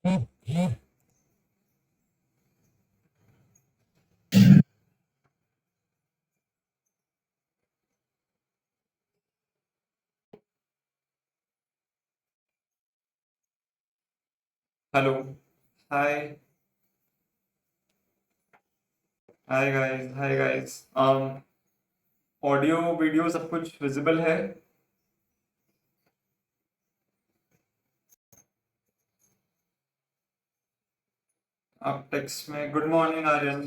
Hello. Hi. Hi guys, hi guys. Audio video सब कुछ visible है? आप टेक्स्ट में good morning Aryan.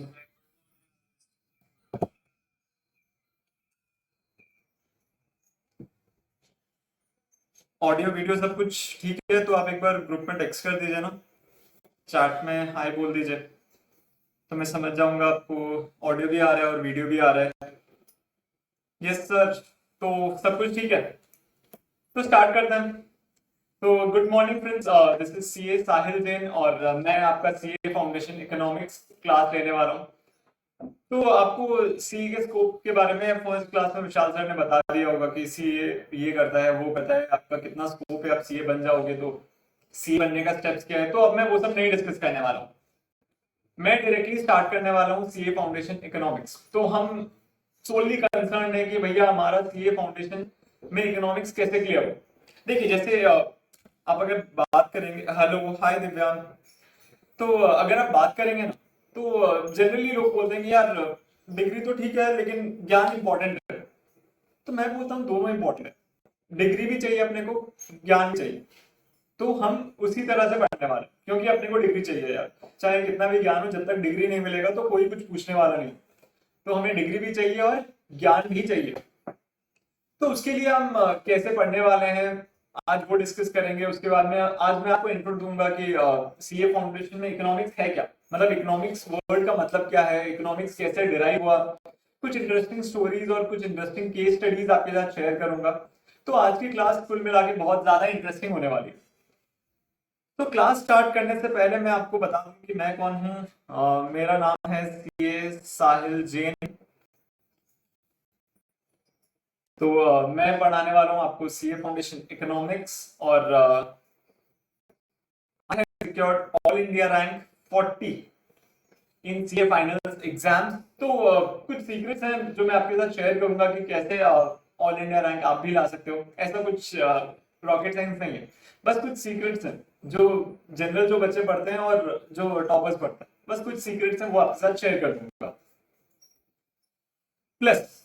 Audio video सब कुछ ठीक है तो आप एक बार ग्रुप में टेक्स्ट कर दीजिए ना, चैट में हाय बोल दीजिए, तो मैं समझ जाऊंगा आपको ऑडियो भी आ रहा है और वीडियो भी आ रहा है। Yes sir. तो सब कुछ ठीक है, तो स्टार्ट करते हैं। तो good morning friends, this is CA Sahil Jain और मैं आपका सीए फाउंडेशन इकोनॉमिक्स क्लास लेने वाला हूँ। तो आपको सी के स्कोप के बारे में फर्स्ट क्लास में विशाल सर ने बता दिया होगा कि सी ये करता है वो करता है, आपका कितना स्कोप है, आप सीए बन जाओगे तो सी बनने का स्टेप्स क्या है। तो अब मैं वो सब नहीं डिस्कस करने वाला हूँ, मैं डायरेक्टली स्टार्ट करने वाला हूँ सीए फाउंडेशन इकोनॉमिक्स। तो हम सोनली कंसर्न है कि भैया हमारा सीए फाउंडेशन में इकोनॉमिक्स कैसे क्लियर हो। देखिए जैसे आप अगर बात करेंगे, हेलो हाय दिव्यांग। तो अगर आप बात करेंगे ना, तो जनरली लोग बोलते हैं कि यार डिग्री तो ठीक है लेकिन ज्ञान इंपॉर्टेंट है। तो मैं बोलता हूँ दोनों इंपॉर्टेंट है, डिग्री भी चाहिए अपने को, ज्ञान भी चाहिए। तो हम उसी तरह से पढ़ने वाले हैं, क्योंकि अपने को डिग्री चाहिए यार, चाहे कितना भी ज्ञान हो, जब तक डिग्री नहीं मिलेगा तो कोई कुछ पूछने वाला नहीं। तो हमें डिग्री भी चाहिए और ज्ञान भी चाहिए। तो उसके लिए हम कैसे पढ़ने वाले हैं आज वो डिस्कस करेंगे। उसके बाद में आज मैं आपको इंट्रो दूंगा कि सीए फाउंडेशन में इकोनॉमिक्स है क्या, मतलब इकोनॉमिक्स वर्ड का मतलब क्या है, इकोनॉमिक्स कैसे डिराइव हुआ, कुछ इंटरेस्टिंग स्टोरीज और कुछ इंटरेस्टिंग केस स्टडीज आपके साथ शेयर करूंगा। तो आज की क्लास कुल मिला के बहुत ज्यादा इंटरेस्टिंग होने वाली है। तो क्लास स्टार्ट करने से पहले मैं आपको बता दूं कि मैं कौन हूँ। मेरा नाम है सीए साहिल जैन। तो मैं पढ़ाने वाला हूँ आपको सीए फाउंडेशन इकोनॉमिक्स और I have secured all India rank 40 in CA finals exams. तो कुछ सीक्रेट्स हैं जो मैं आपके साथ शेयर करूंगा कि कैसे ऑल इंडिया रैंक आप भी ला सकते हो। ऐसा कुछ रॉकेट साइंस नहीं है, बस कुछ सीक्रेट्स हैं जो जनरल जो बच्चे पढ़ते हैं और जो टॉपर्स पढ़ते हैं, बस कुछ सीक्रेट्स हैं वो आपके साथ शेयर कर दूंगा। प्लस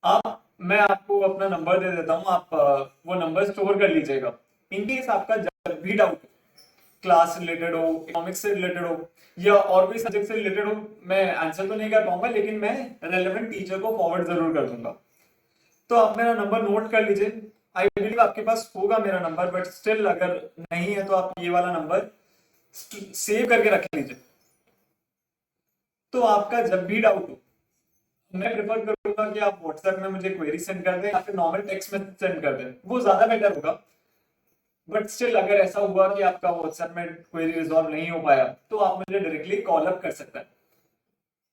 आप मैं आपको अपना नंबर दे देता हूँ, आप वो नंबर स्टोर कर लीजिएगा। इन केस आपका जब भी डाउट, क्लास से रिलेटेड हो, इकोनॉमिक्स से रिलेटेड हो या और कोई सब्जेक्ट से रिलेटेड हो, मैं आंसर तो नहीं कर पाऊंगा लेकिन मैं रेलेवेंट टीचर को फॉरवर्ड जरूर कर दूंगा। तो आप मेरा नंबर नोट कर लीजिए। आई बिलीव आपके पास होगा मेरा नंबर, बट स्टिल अगर नहीं है तो आप ये वाला नंबर सेव करके रख लीजिए। तो आपका जब भी डाउट हो, मैं प्रेफर करूंगा कि आप व्हाट्सएप में मुझे क्वेरी सेंड कर दें या फिर नॉर्मल टेक्स्ट में सेंड कर दें, वो ज्यादा बेटर होगा। बट स्टिल अगर ऐसा हुआ कि आपका व्हाट्सएप में क्वेरी रिजॉल्व नहीं हो पाया तो आप मुझे डायरेक्टली कॉल अप कर सकते हैं।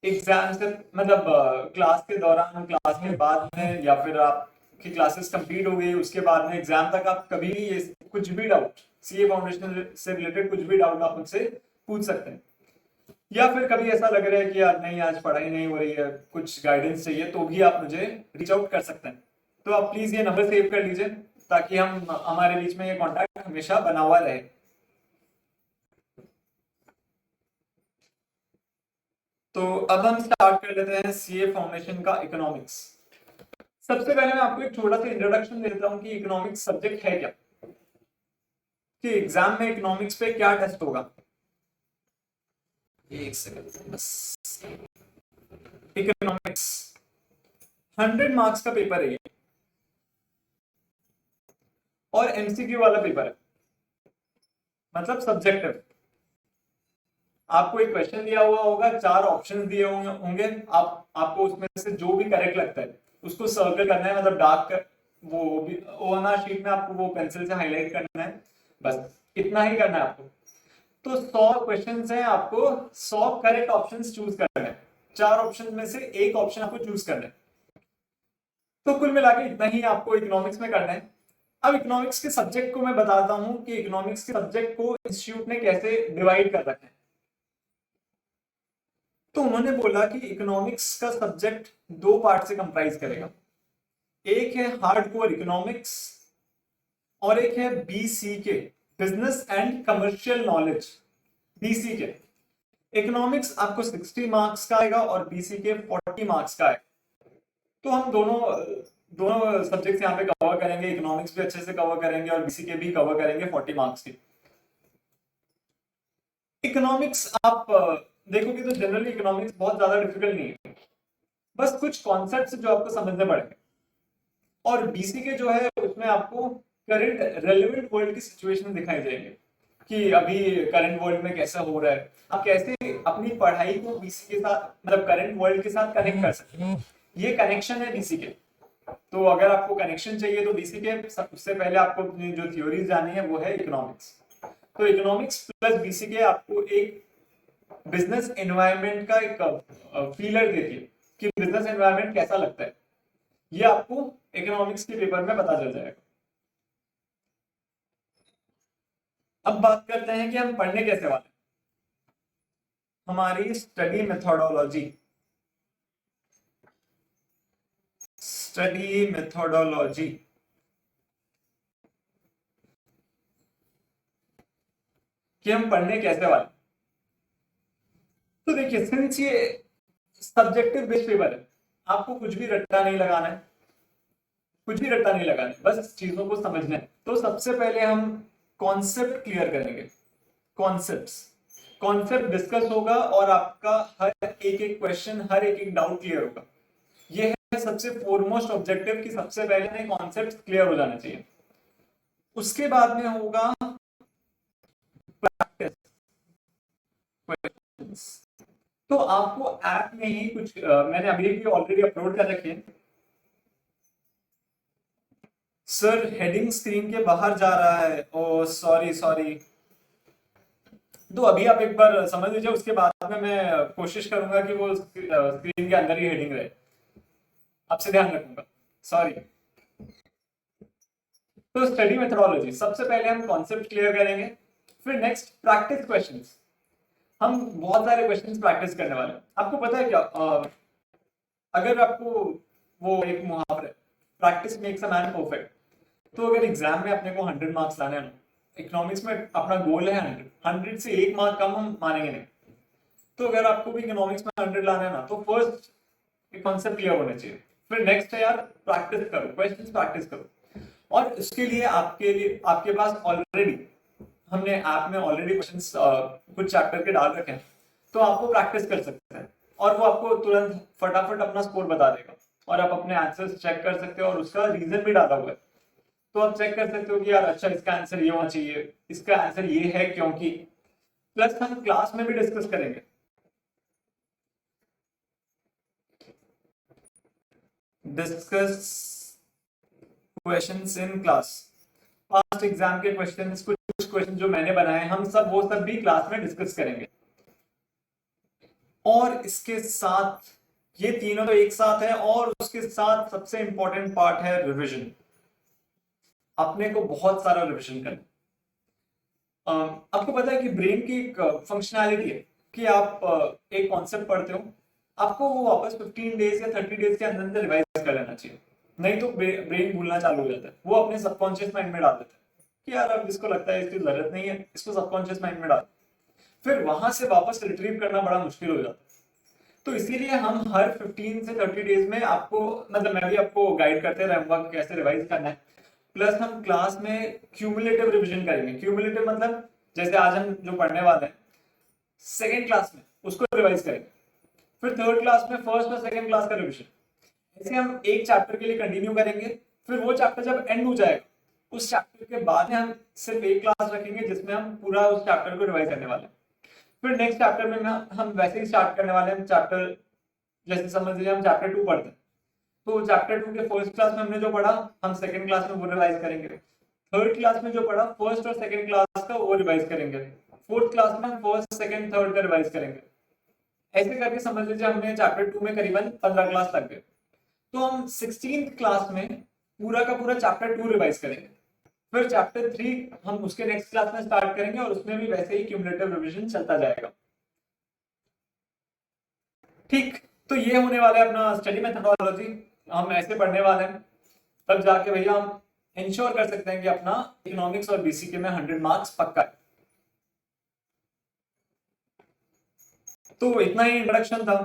एग्जाम से मतलब क्लास के दौरान, क्लास के बाद में, या फिर आपकी क्लासेस कंप्लीट हो गई उसके बाद में एग्जाम तक आप कभी भी कुछ भी डाउट, सीए फाउंडेशन से रिलेटेड कुछ भी डाउट आप मुझसे पूछ सकते हैं। या फिर कभी ऐसा लग रहा है कि यार नहीं आज पढ़ाई नहीं हो रही है, कुछ गाइडेंस चाहिए, तो भी आप मुझे रीच आउट कर सकते हैं। तो आप प्लीज ये नंबर सेव कर लीजिए ताकि हम हमारे बीच में ये कांटेक्ट हमेशा बना हुआ रहे। तो अब हम स्टार्ट कर लेते हैं सीए फाउंडेशन का इकोनॉमिक्स। सबसे पहले मैं आपको एक छोटा सा इंट्रोडक्शन दे देता हूँ कि इकोनॉमिक्स सब्जेक्ट है क्या, कि एग्जाम में इकोनॉमिक्स पे क्या टेस्ट होगा। एक सेकंड बस। इकोनॉमिक्स 100 मार्क्स का पेपर है ये, और एमसीक्यू वाला पेपर है, मतलब सब्जेक्टिव। आपको एक क्वेश्चन दिया हुआ होगा, चार ऑप्शन दिए होंगे, आप आपको उसमें से जो भी करेक्ट लगता है उसको सर्कल करना है, मतलब डार्क कर, वो भी ओएमआर शीट में आपको वो पेंसिल से हाईलाइट करना है, बस इतना ही करना है आपको। तो 100 क्वेश्चन हैं, आपको 100 करेक्ट ऑप्शन चूज करने हैं, चार ऑप्शन में से एक ऑप्शन आपको चूज करना है। तो कुल मिला के इतना ही आपको इकोनॉमिक्स में करना है। अब इकोनॉमिक्स के सब्जेक्ट को मैं बताता हूं कि इकोनॉमिक्स के सब्जेक्ट को इंस्टीट्यूट ने कैसे डिवाइड कर रखा है। तो उन्होंने बोला कि इकोनॉमिक्स का सब्जेक्ट दो पार्ट से कंप्राइज करेगा। एक है हार्डकोर इकोनॉमिक्स और एक है BCK, business and commercial knowledge. BCK economics आपको 60 मार्क्स का आएगा और बीसीके 40 मार्क्स का आएगा। तो हम दोनों दोनों सब्जेक्ट्स यहाँ पे कवर करेंगे, इकोनॉमिक्स भी अच्छे से कवर करेंगे और बीसीके भी कवर करेंगे 40 मार्क्स की। इकोनॉमिक्स आप देखोगे तो जनरली इकोनॉमिक्स बहुत ज्यादा डिफिकल्ट नहीं है, बस कुछ कॉन्सेप्ट्स जो आपको समझने पड़ेंगे। और बीसीके जो है उसमें आपको करंट रेलेवेंट वर्ल्ड की सिचुएशन दिखाई देंगे कि अभी करंट वर्ल्ड में कैसा हो रहा है, आप कैसे अपनी पढ़ाई को बीसी के साथ मतलब करंट वर्ल्ड के साथ कनेक्ट कर सकते हैं। ये कनेक्शन है बीसी के। तो अगर आपको कनेक्शन चाहिए तो बीसी के उससे पहले आपको अपनी जो थ्योरीज जानी है वो है इकोनॉमिक्स। तो इकोनॉमिक्स प्लस बीसी के आपको एक बिजनेस एनवायरनमेंट का एक फीलर देती है कि बिजनेस एनवायरनमेंट कैसा लगता है। ये आपको इकोनॉमिक्स के पेपर में पता चल जाएगा। अब बात करते हैं कि हम पढ़ने कैसे वाले। हमारी स्टडी मेथोडोलॉजी, कि हम पढ़ने कैसे वाले। तो देखिए सिंस ये सब्जेक्टिव बेस्ड पेपर है, आपको कुछ भी रट्टा नहीं लगाना है, कुछ भी रट्टा नहीं लगाना है, बस चीजों को समझना है। तो सबसे पहले हम कॉन्सेप्ट क्लियर करेंगे। कॉन्सेप्ट डिस्कस होगा और आपका हर एक एक क्वेश्चन, हर एक एक डाउट क्लियर होगा। ये है सबसे फोरमोस्ट ऑब्जेक्टिव कि सबसे पहले कॉन्सेप्ट क्लियर हो जाना चाहिए। उसके बाद में होगा प्रैक्टिस। तो आपको ऐप में ही कुछ मैंने अभी भी ऑलरेडी अपलोड कर रखे हैं। सर हेडिंग स्क्रीन के बाहर जा रहा है, ओ सॉरी। तो अभी आप एक बार समझ लीजिए, उसके बाद में मैं कोशिश करूंगा कि वो स्क्रीन के अंदर ही हेडिंग रहे। आपसे ध्यान रखूंगा, सॉरी। तो स्टडी मेथोडोलॉजी, सबसे पहले हम कॉन्सेप्ट क्लियर करेंगे, फिर नेक्स्ट प्रैक्टिस क्वेश्चंस। हम बहुत सारे क्वेश्चंस प्रैक्टिस करने वाले हैं। आपको पता है क्या, अगर आपको वो एक मुहावरा है, practice makes a man perfect. तो अगर एग्जाम में अपने को 100 मार्क्स लाने हैं, इकोनॉमिक्स में अपना गोल है 100 से 1 मार्क कम हम मानेंगे नहीं। तो अगर आपको भी इकोनॉमिक्स में 100 लाना है ना, तो फर्स्ट कॉन्सेप्ट क्लियर होना चाहिए, फिर नेक्स्ट है यार प्रैक्टिस करो, क्वेश्चंस प्रैक्टिस करो। और इसके लिए आपके पास ऑलरेडी हमने ऐप में ऑलरेडी क्वेश्चंस कुछ चैप्टर के डाल रखे हैं, तो आपको प्रैक्टिस कर सकते हैं और वो आपको तुरंत फटाफट अपना स्कोर बता देगा और आप अपने आंसर्स चेक कर सकते हो और उसका रीजन भी डाला हुआ है। तो आप चेक कर सकते हो कि यार अच्छा इसका आंसर ये होना चाहिए, इसका आंसर ये है क्योंकि। प्लस हम क्लास में भी डिस्कस करेंगे। Discuss questions in class, past exam के क्वेश्चंस, कुछ क्वेश्चन जो मैंने बनाए हम सब वो सब भी क्लास में डिस्कस करेंगे। और इसके साथ ये तीनों तो एक साथ है, और उसके साथ सबसे इंपॉर्टेंट पार्ट है रिवीजन। अपने को बहुत सारा रिवीजन करना। आपको पता है कि ब्रेन की एक फंक्शनैलिटी है कि आप एक कॉन्सेप्ट पढ़ते हो, आपको वो वापस 15 डेज या 30 डेज के अंदर रिवाइज कर लेना चाहिए, नहीं तो ब्रेन भूलना चालू हो जाता है। वो अपने सबकॉन्शियस माइंड में डाल देता है कि यार अब इसको लगता है इसकी जरूरत नहीं है, इसको सबकॉन्शियस माइंड में डाल, फिर वहां से वापस रिट्रीव करना बड़ा मुश्किल हो जाता है। तो इसीलिए हम हर 15 से 30 डेज में आपको, मतलब मैं भी आपको गाइड करते रहूंगा कि कैसे रिवाइज करना है। प्लस हम क्लास में क्यूमुलेटिव रिवीजन करेंगे। क्यूमुलेटिव मतलब जैसे आज हम जो पढ़ने वाले हैं सेकेंड क्लास में उसको रिवाइज करेंगे, फिर थर्ड क्लास में फर्स्ट और सेकेंड क्लास का रिवीजन। ऐसे हम एक चैप्टर के लिए कंटिन्यू करेंगे, फिर वो चैप्टर जब एंड हो जाएगा उस चैप्टर के बाद में हम सिर्फ एक क्लास रखेंगे जिसमें हम पूरा उस चैप्टर को रिवाइज करने वाले हैं। फिर नेक्स्ट चैप्टर में हम वैसे ही स्टार्ट करने वाले हैं चैप्टर, जैसे समझ लीजिए हम चैप्टर 2 पढ़ते हैं, तो चैप्टर 2 के फर्स्ट क्लास में हमने जो पढ़ा हम सेकंड क्लास में वो रिवाइज करेंगे, थर्ड क्लास में जो पढ़ा फर्स्ट और सेकंड क्लास का वो रिवाइज करेंगे, फोर्थ क्लास में हम फर्स्ट सेकंड थर्ड का रिवाइज करेंगे। ऐसे करके समझ लीजिए हमने चैप्टर 2 में करीबन 15 क्लास लग गए। तो हम 16th क्लास में पूरा का पूरा चैप्टर 2 रिवाइज करेंगे। फिर चैप्टर 3 हम उसके नेक्स्ट क्लास में स्टार्ट करेंगे और उसमें भी वैसे ही क्यूमुलेटिव रिवीजन चलता जाएगा। ठीक, तो ये होने वाला है अपना स्टडी मेथोडोलॉजी। हम ऐसे पढ़ने वाले हैं, तब जाके भैया हम इंश्योर कर सकते हैं कि अपना इकोनॉमिक्स और बीसीके में 100 मार्क्स पक्का है। तो इतना ही इंट्रोडक्शन था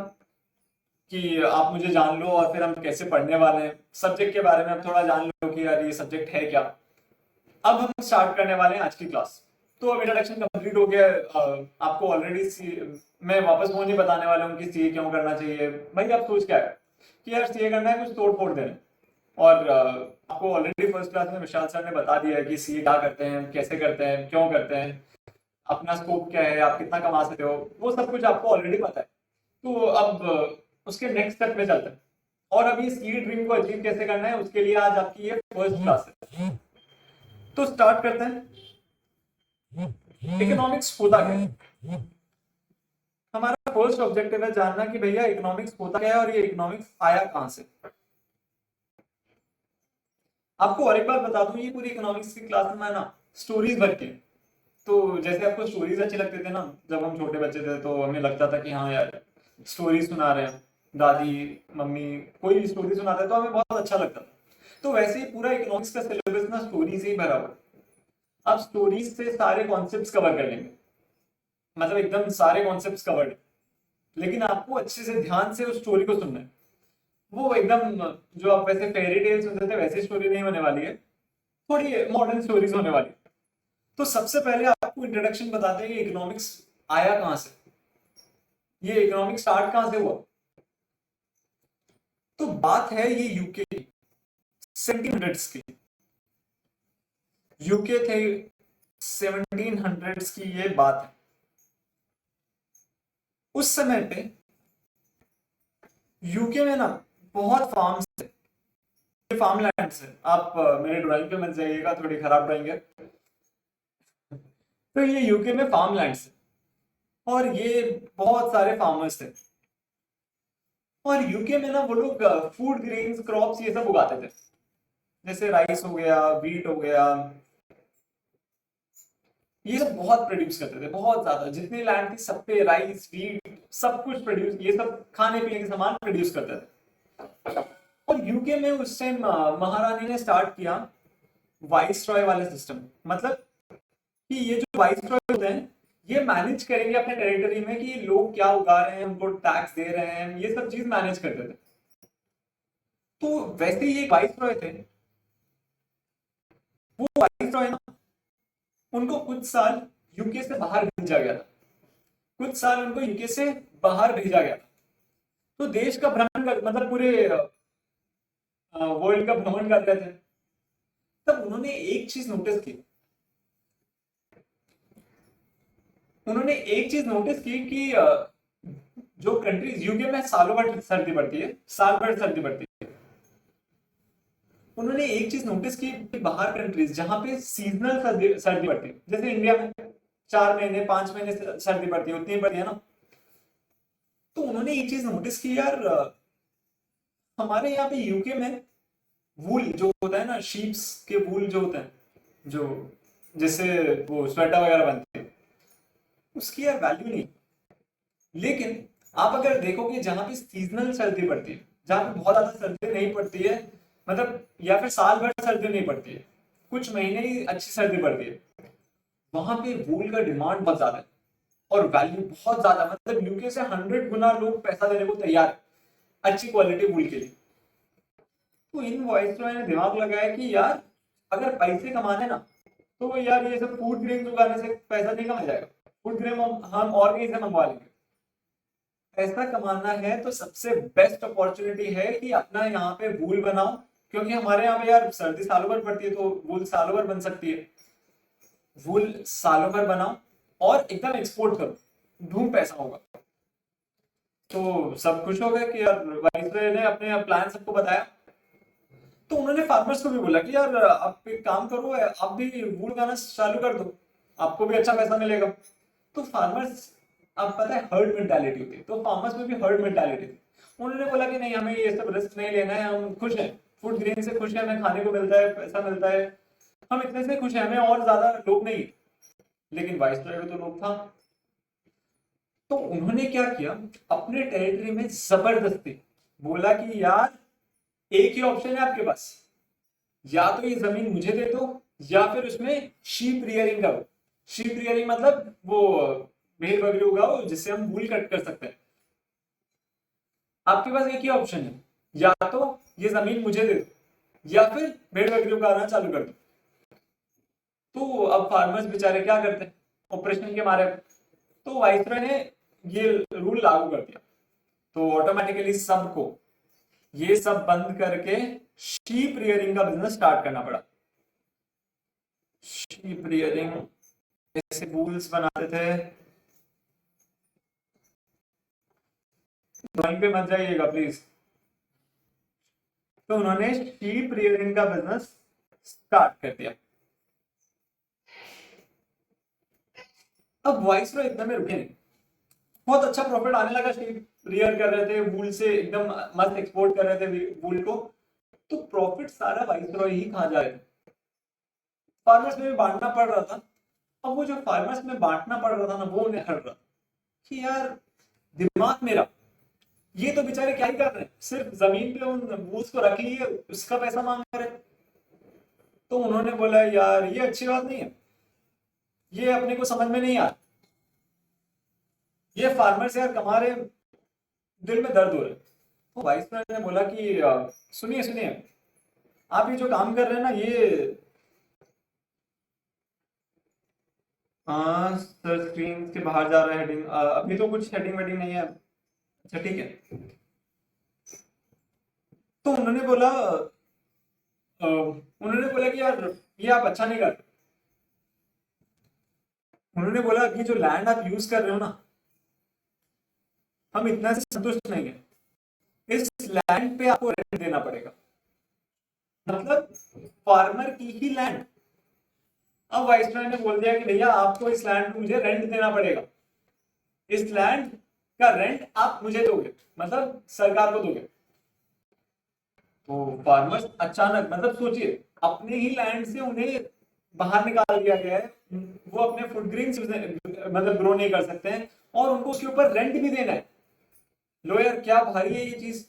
कि आप मुझे जान लो और फिर हम कैसे पढ़ने वाले हैं, सब्जेक्ट के बारे में आप थोड़ा जान लो कि यार ये सब्जेक्ट है क्या। अब हम स्टार्ट करने वाले हैं आज की क्लास। तो अब इंट्रोडक्शन कंप्लीट हो गया। आपको ऑलरेडी मैं वापस वो नहीं बताने वाला हूँ कि सीए क्यों करना चाहिए। भाई आप सोच क्या है कि यार सीए करना है कुछ तोड़ फोड़ देना, और आपको ऑलरेडी फर्स्ट क्लास में विशाल सर ने बता दिया है कि सीए क्या करते हैं, कैसे करते हैं, क्यों करते हैं, अपना स्कोप क्या है, आप कितना कमा सकते हो, वो सब कुछ आपको ऑलरेडी पता है। तो अब उसके नेक्स्ट स्टेप में चलते हैं, और अभी सीए ड्रीम को अचीव कैसे करना है उसके लिए आज आपकी ये फर्स्ट क्लास है। तो स्टार्ट करते हैं। इकोनॉमिक्स होता क्या है? हमारा फर्स्ट ऑब्जेक्टिव है जानना कि भैया इकोनॉमिक्स होता क्या है और ये इकोनॉमिक्स आया कहां से। आपको और एक बार बता दूं, ये पूरी इकोनॉमिक्स की क्लास में ना स्टोरीज भर के, तो जैसे आपको स्टोरीज अच्छे लगते थे ना जब हम छोटे बच्चे थे, तो हमें लगता था कि हाँ यार स्टोरी सुना रहे हैं, दादी मम्मी कोई भी स्टोरी सुनाते तो हमें बहुत अच्छा लगता था। तो वैसे ही पूरा इकोनॉमिक्स का सिलेबस ना स्टोरी से ही भरा हुआ है। आप स्टोरीज से सारे कॉन्सेप्ट्स कवर कर लेंगे, मतलब एकदम सारे कॉन्सेप्ट्स कवर्ड, लेकिन आपको अच्छे से ध्यान से उस स्टोरी को सुनना है। वो एकदम जो आप वैसे फेरी टेल सुनते थे वैसी स्टोरी नहीं होने वाली है, थोड़ी मॉडर्न स्टोरीज होने वाली है। तो सबसे पहले आपको इंट्रोडक्शन बताते हैं कि इकोनॉमिक्स आया कहां से, ये इकोनॉमिक्स स्टार्ट कहां से हुआ। तो बात है ये यूके की 1700s की, यूके थे 1700s की ये बात है। उस समय पे यूके में ना बहुत फार्म्स थे, फार्म लैंड है। आप मेरे ड्राइंग पे मत जाइएगा, थोड़ी खराब ड्राइंग है। तो ये यूके में फार्म लैंड है और ये बहुत सारे फार्मर्स थे, और यूके में ना वो लोग फूड ग्रेन्स क्रॉप्स ये सब उगाते थे, जैसे राइस हो गया, व्हीट हो गया, ये सब बहुत प्रोड्यूस करते थे, बहुत ज्यादा। जितनी लैंड थी सब पे राइस व्हीट सब कुछ प्रोड्यूस, ये सब खाने पीने के सामान प्रोड्यूस करते थे। और यूके में उस टाइम महारानी ने स्टार्ट किया वाइस रॉय वाले सिस्टम, मतलब कि ये जो वाइस रॉय होते हैं ये मैनेज करेंगे अपने टेरिटरी में कि लोग क्या उगा रहे हैं, उनको टैक्स दे रहे हैं, ये सब चीज मैनेज करते थे। तो वैसे ही एक वाइस रॉय थे, वो वाइस रॉय ना उनको कुछ साल यूके से बाहर भेजा गया था, कुछ साल उनको यूके से बाहर भेजा गया था। तो देश का भ्रमण मतलब पूरे वर्ल्ड का भ्रमण कर रहे थे। तब उन्होंने एक चीज नोटिस की, उन्होंने एक चीज नोटिस की कि जो कंट्रीज, यूके में सालों भर सर्दी पड़ती है, साल भर सर्दी पड़ती है। उन्होंने एक चीज नोटिस की कि बाहर कंट्रीज जहां पे सीजनल सर्दी पड़ती है, जैसे इंडिया में 4 महीने 5 महीने सर्दी पड़ती है, उतनी पड़ती है ना। तो उन्होंने एक चीज नोटिस की, यार हमारे यहाँ पे यूके में वूल जो होता है ना, शीप्स के वूल जो होते हैं, जो जिससे वो स्वेटर वगैरह बनते हैं, उसकी यार वैल्यू नहीं। लेकिन आप अगर देखोगे जहां पे सीजनल सर्दी पड़ती है, जहां पे बहुत ज्यादा सर्दी नहीं पड़ती है, मतलब या फिर साल भर सर्दी नहीं पड़ती है, कुछ महीने ही अच्छी सर्दी पड़ती है, वहां पे वूल का डिमांड बहुत ज्यादा है और वैल्यू बहुत ज्यादा, मतलब यूके से 100 गुना लोग पैसा देने को तैयार है अच्छी क्वालिटी वूल के लिए। तो इन वॉइसरॉय ने दिमाग लगाया कि यार अगर पैसे कमाने ना, तो यार ये सब फूड ग्रेन उगाने से पैसा नहीं कमाया जाएगा, फूड ग्रेन हम और कहीं से मंगवा लेंगे। पैसा कमाना है तो सबसे बेस्ट अपॉर्चुनिटी है कि अपना यहाँ पे वूल बनाओ, क्योंकि हमारे यहाँ पे यार सर्दी सालों भर पड़ती है, तो वूल सालों भर बन सकती है। वूल सालों भर बनाओ और एकदम एक्सपोर्ट करो, धूम पैसा होगा। तो सब खुश हो गए कि यार वाइसरॉय ने अपने प्लान सबको बताया। तो उन्होंने फार्मर्स को भी बोला कि यार आप एक काम करो, आप भी वूल उगाना चालू कर दो, आपको भी अच्छा पैसा मिलेगा। तो फार्मर्स, अब पता है हर्ड मेंटालिटी होती है, तो फार्मर्स में भी हर्ड मेंटालिटी थी। उन्होंने बोला कि नहीं, हमें ये सब रिस्क नहीं लेना है, हम खुश हैं, फूड ग्रेन से खुश हैं, हमें खाने को मिलता है, पैसा मिलता है, हम इतने से खुश हैं, हमें और ज्यादा लोग नहीं, लेकिन वाइसरॉय तो लोग था। तो उन्होंने क्या किया, अपने टेरिटरी में जबरदस्ती बोला कि यार एक ही ऑप्शन है आपके पास, या तो ये जमीन मुझे दे दो, या फिर उसमें शीप रियरिंग करो। शीप रियरिंग मतलब वो भेड़ बकरी उगाओ जिससे हम वूल कट कर सकते हैं। आपके पास एक ही ऑप्शन है, या तो ये जमीन मुझे दे दो या फिर भेड़ बकरी उगाना चालू कर दो। तो अब फार्मर्स बेचारे क्या करते हैं ऑपरेशन के मारे। तो वाइसरॉय ने ये रूल लागू कर दिया, तो ऑटोमेटिकली सबको ये सब बंद करके शीप रियरिंग का बिजनेस स्टार्ट करना पड़ा। शीप रियरिंग ऐसे रूल्स बनाते थे, ड्राइंग पे मत जाइएगा प्लीज। तो उन्होंने शीप रियरिंग का बिजनेस स्टार्ट कर दिया। अब वाइसरॉय इतना में रुके नहीं, बहुत अच्छा प्रॉफिट आने लगा, शीप रियर कर रहे थे, वूल से एकदम मस्त एक्सपोर्ट कर रहे थे वूल को। तो प्रॉफिट सारा वाइसरॉय ही खा जा रहे थे, फार्मर्स में भी बांटना पड़ रहा था। अब वो जो फार्मर्स में बांटना पड़ रहा था ना, वो उन्हें हट रहा कि यार दिमाग मेरा, ये तो बेचारे क्या ही कर रहे हैं, सिर्फ जमीन पे उन वूल्स को रख लिए, उसका पैसा मांग रहे। तो उन्होंने बोला यार ये अच्छी बात नहीं है, ये अपने को समझ में नहीं आ, ये फार्मर्स यार कमा रहे, दिल में दर्द हो रहा है। तो वाइस प्रेसिडेंट ने बोला कि सुनिए सुनिए, आप ये जो काम कर रहे हैं ना, ये सर स्क्रीन के बाहर जा रहा है हेडिंग, अभी तो कुछ हेडिंग वेडिंग नहीं है। अच्छा ठीक है। तो उन्होंने बोला कि यार ये आप अच्छा नहीं कर रहे। उन्होंने बोला कि जो लैंड आप यूज कर रहे हो ना, हम इतना से संतुष्ट नहीं है, इस लैंड पे आपको रेंट देना पड़ेगा। मतलब फार्मर की ही लैंड। अब वाइसरॉय ने बोल दिया कि भैया आपको इस लैंड को मुझे रेंट देना पड़ेगा, इस लैंड का रेंट आप मुझे दोगे, मतलब सरकार को दोगे। तो फार्मर्स अचानक, मतलब सोचिए, अपने ही लैंड से उन्हें बाहर निकाल दिया गया है, वो अपने फूड ग्रेन्स मतलब ग्रो नहीं कर सकते हैं, और उनको उसके ऊपर रेंट भी देना है। लो यार क्या भारी है ये चीज।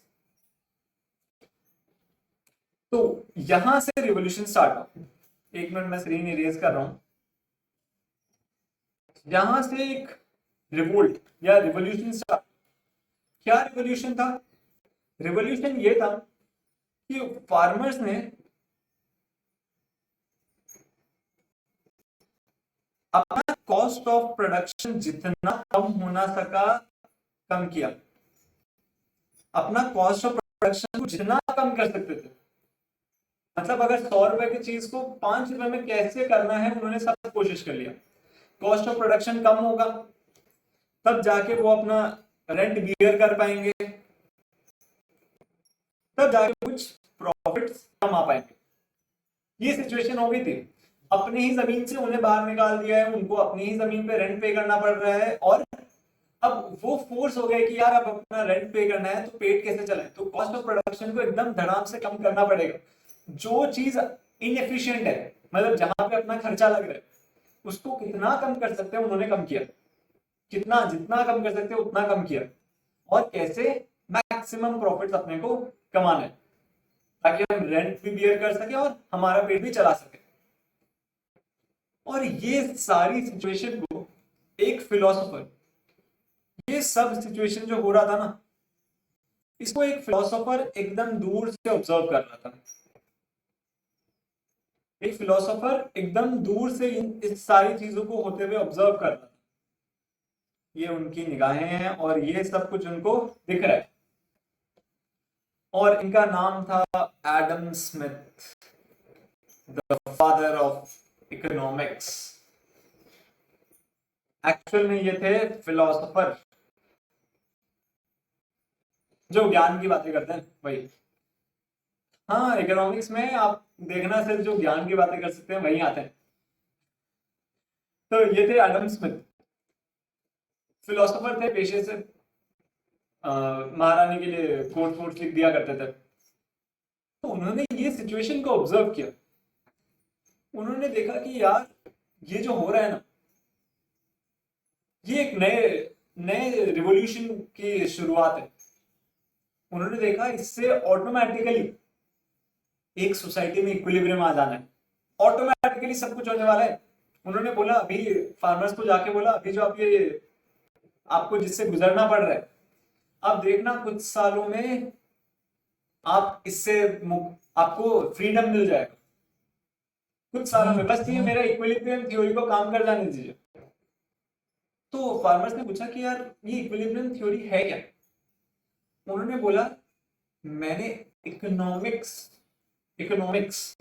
तो यहां से रिवोल्यूशन स्टार्ट हुआ। एक मिनट मैं स्क्रीन इरेज कर रहा हूं। यहां से एक रिवोल्ट या रिवोल्यूशन स्टार्ट। क्या रिवोल्यूशन था? रिवोल्यूशन ये था कि फार्मर्स ने अपना कॉस्ट ऑफ प्रोडक्शन जितना कम होना सका कम किया। अपना कॉस्ट ऑफ प्रोडक्शन को जितना कम कर सकते थे, मतलब अगर 100 रुपए की चीज को 5 रुपए में कैसे करना है, उन्होंने सब कोशिश कर लिया। कॉस्ट ऑफ प्रोडक्शन कम होगा तब जाके वो अपना रेंट बियर कर पाएंगे, तब जाके कुछ प्रॉफिट्स कमा पाएंगे। ये सिचुएशन हो गई थी। अपनी ही जमीन से उन्हें बाहर निकाल दिया है, उनको अपनी ही जमीन पे रेंट पे करना पड़ रहा है, और अब वो फोर्स हो गया कि यार अब अपना रेंट पे करना है तो पेट कैसे चलाए, तो कॉस्ट ऑफ प्रोडक्शन को एकदम धड़ाम से कम करना पड़ेगा। जो चीज इनएफिशिएंट है, मतलब जहां पे अपना खर्चा लग रहा है, उसको कितना कम कर सकते हैं उन्होंने कम किया। कितना, जितना कम कर सकते हैं उतना कम किया, और कैसे मैक्सिमम प्रॉफिट्स अपने को कमाना है, ताकि हम रेंट भी बियर कर सके और हमारा पेट भी चला सके। और ये सारी सिचुएशन को एक फिलोसोफर, ये सब सिचुएशन जो हो रहा था ना, इसको एक फिलोसोफर एकदम दूर से ऑब्जर्व कर रहा था। एक फिलोसोफर एकदम दूर से इस सारी चीजों को होते हुए ऑब्जर्व कर रहा था। ये उनकी निगाहें हैं और ये सब कुछ उनको दिख रहा है, और इनका नाम था Adam Smith, the father of economics. Actual में ये थे फिलोसोफर, जो ज्ञान की बातें करते हैं वही। हाँ, इकोनॉमिक्स में आप देखना, सिर्फ जो ज्ञान की बातें कर सकते हैं वही आते हैं। तो ये थे एडम स्मिथ, फिलोसोफर थे पेशे से। महारानी के लिए कोट वोट लिख दिया करते थे। तो उन्होंने ये सिचुएशन को ऑब्जर्व किया उन्होंने देखा कि यार ये जो हो रहा है ना, ये एक नए नए रिवॉल्यूशन की शुरुआत है। उन्होंने देखा इससे ऑटोमेटिकली एक सोसाइटी में इक्विलिब्रियम आ जाना है, ऑटोमेटिकली सब कुछ होने वाला है। उन्होंने बोला, अभी फार्मर्स को जाके बोला, अभी जो आप ये आपको जिससे गुजरना पड़ रहा है, अब देखना कुछ सालों में आप इससे आपको फ्रीडम मिल जाएगा, कुछ सालों में, बस ये मेरा इक्विलिब्रियम थ्योरी को काम कर जाने दीजिए। तो फार्मर्स ने पूछा कि यार ये इक्विलिब्रियम थ्योरी है क्या? उन्होंने बोला, मैंने इकोनॉमिक्स इकोनॉमिक्स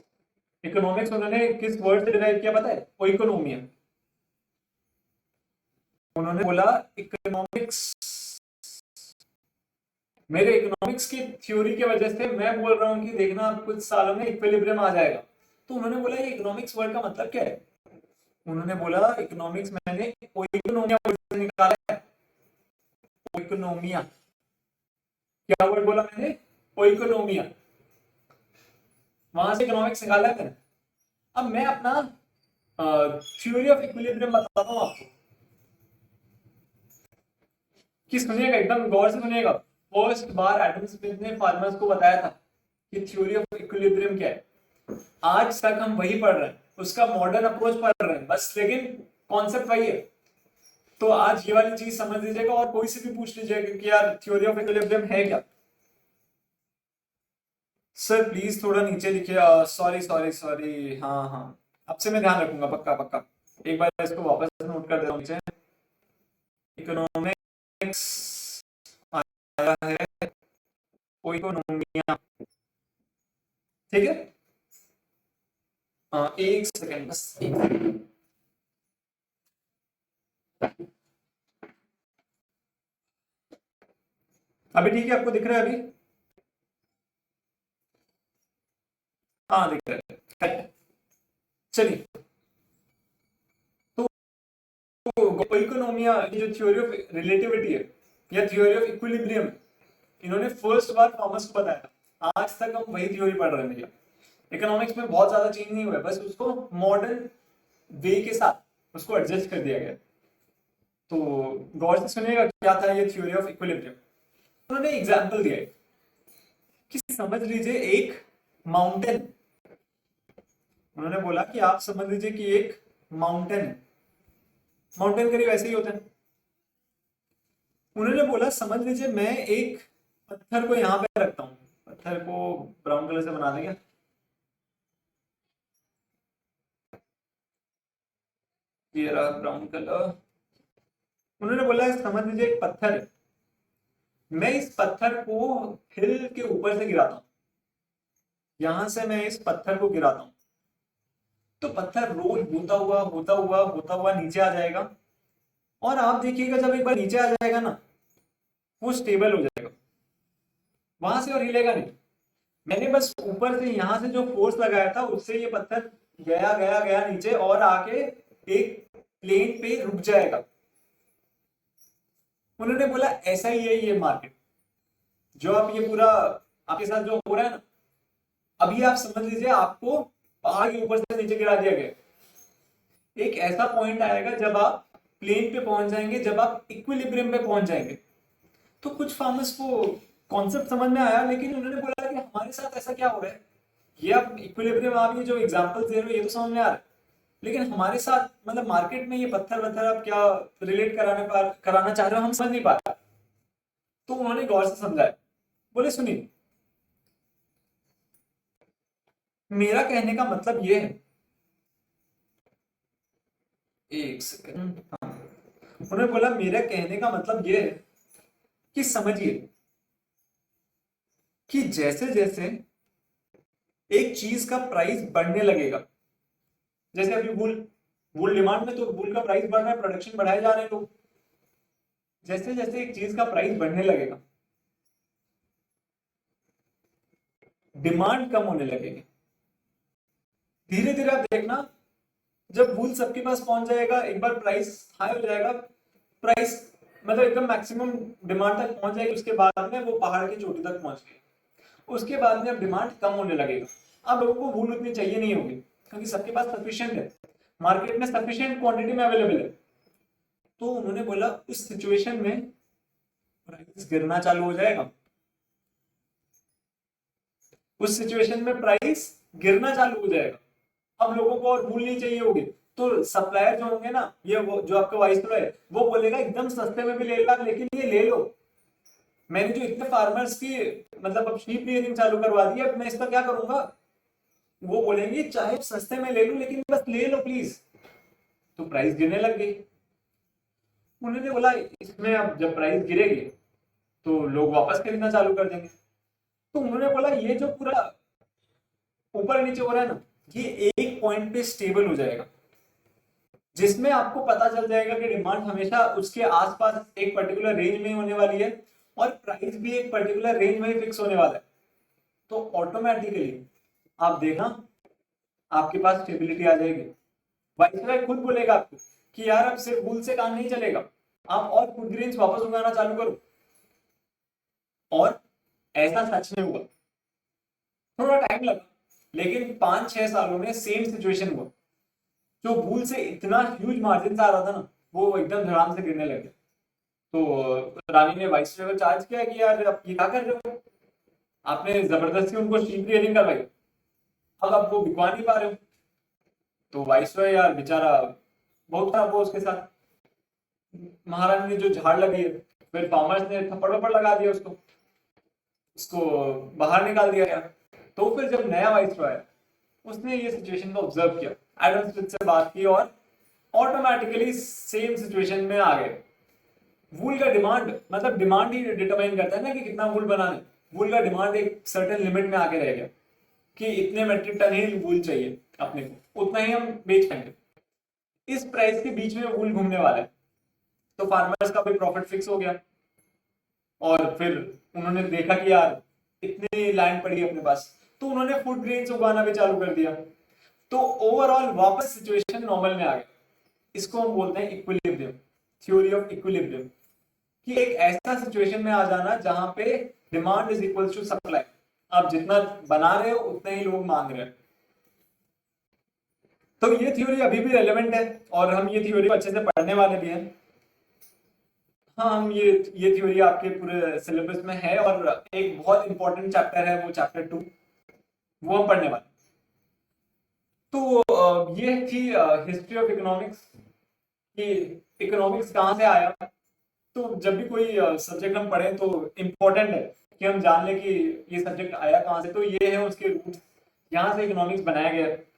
इकोनॉमिक्स उन्होंने किस वर्ड से डिराइव किया पता है? ओइकोनोमिया। उन्होंने बोला इकोनॉमिक्स, मेरे इकोनॉमिक्स की थ्योरी की वजह से मैं बोल रहा हूं कि देखना अब कुछ सालों में इक्विलिब्रियम आ जाएगा। तो उन्होंने बोला ये इकोनॉमिक्स वर्ड का मतलब क्या है? उन्होंने बोला इकोनॉमिक्स मैंने ओइकोनोमिया वर्ड से निकाला है। ओइकोनोमिया, क्या वर्ड बोला मैंने? ओइकोनोमिया, वहां से इकोनॉमिक्स निकाला है मैंने। अब मैं अपना थ्योरी ऑफ इक्विलिब्रियम बताता हूं आपको, कि सुनिएगा, एकदम गौर से सुनिएगा। फर्स्ट बार एडम स्मिथ ने फार्मर्स को बताया था कि थ्योरी ऑफ इक्विलिब्रियम क्या है। आज तक हम वही पढ़ रहे हैं, उसका मॉडर्न अप्रोच पढ़ रहे हैं बस, लेकिन कॉन्सेप्ट वही है। तो आज ये वाली चीज समझ लीजिएगा, और कोई से भी पूछ लीजिएगा कि यार थ्योरी ऑफ इक्विलिब्रियम है क्या। सर प्लीज थोड़ा नीचे लिखिए, सॉरी सॉरी सॉरी, हाँ हाँ, अब से मैं ध्यान रखूंगा, पक्का पक्का। एक बार इसको वापस नोट कर देता हूँ नीचे। इकोनॉमिक्स आया है, इकोनोमिया, ठीक है। एक सेकंड बस, एक सेकंड। अभी ठीक है, आपको दिख रहा है अभी? हाँ दिख रहा है। चलिए, तो इकोनोमिया, ये जो थ्योरी ऑफ रिलेटिविटी है या थ्योरी ऑफ इक्विलिब्रियम, इन्होंने फर्स्ट बार थॉमस को बताया था। आज तक हम वही थ्योरी पढ़ रहे हैं भैया। इकोनॉमिक्स में बहुत ज्यादा चेंज नहीं हुआ है, बस उसको मॉडर्न वे के साथ उसको एडजस्ट कर दिया गया। तो गौर से सुनिएगा क्या था ये थ्योरी ऑफ इक्विलिब्रियम। उन्होंने एग्जांपल दिया है कि समझ लीजिए एक माउंटेन, उन्होंने बोला कि आप समझ लीजिए कि एक माउंटेन है, माउंटेन करीब ऐसे ही होते हैं। उन्होंने बोला समझ लीजिए मैं एक पत्थर को यहां पे रखता हूं, पत्थर को ब्राउन कलर से बना देंगे, ये रहा ब्राउन कलर। उन्होंने बोला समझ लीजिए एक पत्थर है, मैं इस पत्थर को हिल के ऊपर से गिराता हूं, यहां से मैं इस पत्थर को गिराता हूं, तो पत्थर रोज होता हुआ नीचे आ जाएगा। और आप देखिएगा जब एक बार नीचे आ जाएगा ना, वो स्टेबल हो जाएगा, वहां से और हिलेगा नहीं। मैंने बस ऊपर से यहां से जो फोर्स लगाया था, उससे ये पत्थर गया गया गया नीचे और आके एक प्लेन पे रुक जाएगा। उन्होंने बोला ऐसा ही है ये मार्केट, जो आप ये पूरा आपके साथ जो हो रहा है ना, अभी आप समझ लीजिए आपको पहाड़ के ऊपर से नीचे गिरा दिया गया। एक ऐसा पॉइंट आएगा जब आप प्लेन पे पहुंच जाएंगे, जब आप इक्विलिब्रियम पे पहुंच जाएंगे। तो कुछ फार्मर्स को कॉन्सेप्ट समझ में आया, लेकिन उन्होंने बोला कि हमारे साथ ऐसा क्या हो रहा है, ये आप इक्विलिब्रियम, आप ये जो एग्जांपल दे रहे हो ये तो समझ में आ रहा है, लेकिन हमारे साथ मतलब मार्केट में ये पत्थर वत्थर आप क्या रिलेट कराना चाह रहे हो, हम समझ नहीं पा रहे। तो उन्होंने गौर से समझाया, बोले सुनिए, मेरा कहने का मतलब ये है, एक सेकंड, हाँ, उन्होंने बोला मेरा कहने का मतलब ये है कि समझिए कि जैसे जैसे एक चीज का प्राइस बढ़ने लगेगा, जैसे अभी वूल वूल डिमांड में तो वूल का प्राइस बढ़ रहा है, प्रोडक्शन बढ़ाए जा रहे हैं लोग। जैसे जैसे एक चीज का प्राइस बढ़ने लगेगा, डिमांड कम होने लगेगी। धीरे धीरे आप देखना, जब वूल सबके पास पहुंच जाएगा, एक बार प्राइस हाई हो जाएगा, प्राइस मतलब एकदम मैक्सिमम डिमांड तक पहुंच जाएगी, उसके बाद में वो पहाड़ की चोटी तक पहुंच गई, उसके बाद में अब डिमांड कम होने लगेगा। अब लोगों को वूल उतनी चाहिए नहीं होगी, क्योंकि सबके पास सफिशिएंट है, मार्केट में सफिशिएंट क्वांटिटी में अवेलेबल है। तो उन्होंने बोला उस सिचुएशन में प्राइस गिरना चालू हो जाएगा, उस सिचुएशन में प्राइस गिरना चालू हो जाएगा। अब लोगों को और भूल नहीं चाहिए होगी, तो सप्लायर जो होंगे ना, ये वो जो आपका वाइसरॉय है, वो बोलेगा एकदम सस्ते में भी ले लो, लेकिन ये ले लो, मैंने जो इतने फार्मर्स की मतलब अब शीप रियरिंग चालू करवा दी, अब मैं इसका क्या करूंगा। वो बोलेंगे चाहे सस्ते में ले लो, लेकिन बस ले लो प्लीज। तो प्राइस गिरने लग गई। उन्होंने बोला इसमें अब जब प्राइस गिरेगी तो लोग वापस खरीदना चालू कर देंगे। तो उन्होंने बोला ये जो पूरा ऊपर नीचे हो रहा है ना, ये एक पॉइंट पे स्टेबल हो जाएगा, जिसमें आपको पता चल जाएगा कि डिमांड हमेशा उसके आसपास एक पर्टिकुलर रेंज में होने वाली है और प्राइस भी एक पर्टिकुलर रेंज में फिक्स होने वाला है। तो ऑटोमेटिकली आप देखना आपके पास स्टेबिलिटी आ जाएगी। वाइसरॉय खुद बोलेगा आपको कि यार अब सिर्फ बुल से काम नहीं चलेगा, आप और फूड ग्रेन्स वापस उगाना चालू करो। और ऐसा सच में हुआ, थोड़ा टाइम लगा, लेकिन 5-6 सालों में सेम सिचुएशन हुआ। जो बुल से इतना ह्यूज मार्जिन आ रहा था ना, वो एकदम धड़ाम से गिरने लगे। तो रानी ने वाइसरॉय को चार्ज किया कि यार आप ये क्या कर रहे हो, आपने जबरदस्ती उनको शीप क्लियरिंग करवाई, अब आप वो बिकवा नहीं पा रहे हो। तो वाइसरॉय यार बेचारा बहुत खराब हुआ उसके साथ। महारानी ने जो झाड़ लगी है, फिर फार्मर्स ने थप्पड़ वप्पड़ लगा दिया उसको, उसको बाहर निकाल दिया गया। तो फिर जब नया वाइसरॉय आया, उसने ये सिचुएशन को ऑब्जर्व किया, एडम स्मिथ से बात की और ऑटोमेटिकली सेम सिचुएशन में आ गए। वूल का डिमांड, मतलब डिमांड ही डिटरमाइन करता है ना कि कितना वूल बनाना है। वूल का डिमांड एक सर्टेन लिमिट में आके रह गया कि इतने मेट्रिक टन ही वूल चाहिए अपने को, उतना ही हम बेच पाएंगे। इस प्राइस के बीच में वूल घूमने वाला है, तो फार्मर्स का भी प्रॉफिट फिक्स हो गया। और फिर उन्होंने देखा कि यार इतनी लैंड पड़ी अपने पास, तो उन्होंने फूड ग्रेन्स उगाना भी चालू कर दिया। तो ओवरऑल वापस सिचुएशन नॉर्मल में आ गया। इसको हम बोलते हैं इक्विलिब्रियम, थ्योरी ऑफ इक्विलिब्रियम, कि एक ऐसा सिचुएशन में आ जाना जहां पे demand is equal to supply. आप जितना बना रहे हो उतने ही लोग मांग रहे हैं। तो ये थ्योरी अभी भी रेलेवेंट है और हम ये थ्योरी अच्छे से पढ़ने वाले भी हैं। हाँ, हम ये थ्योरी आपके पूरे सिलेबस में है और एक बहुत इंपॉर्टेंट चैप्टर है वो चैप्टर 2, वो हम पढ़ने वाले। तो ये थी हिस्ट्री ऑफ इकोनॉमिक्स, कि इकोनॉमिक्स कहाँ से आया। तो जब भी कोई सब्जेक्ट हम पढ़ें तो इम्पोर्टेंट है कि हम जान लें कि ये सब्जेक्ट आया कहाँ से। तो ये है उसके रूट्स, यहाँ से इकोनॉमिक्स बनाया गया है।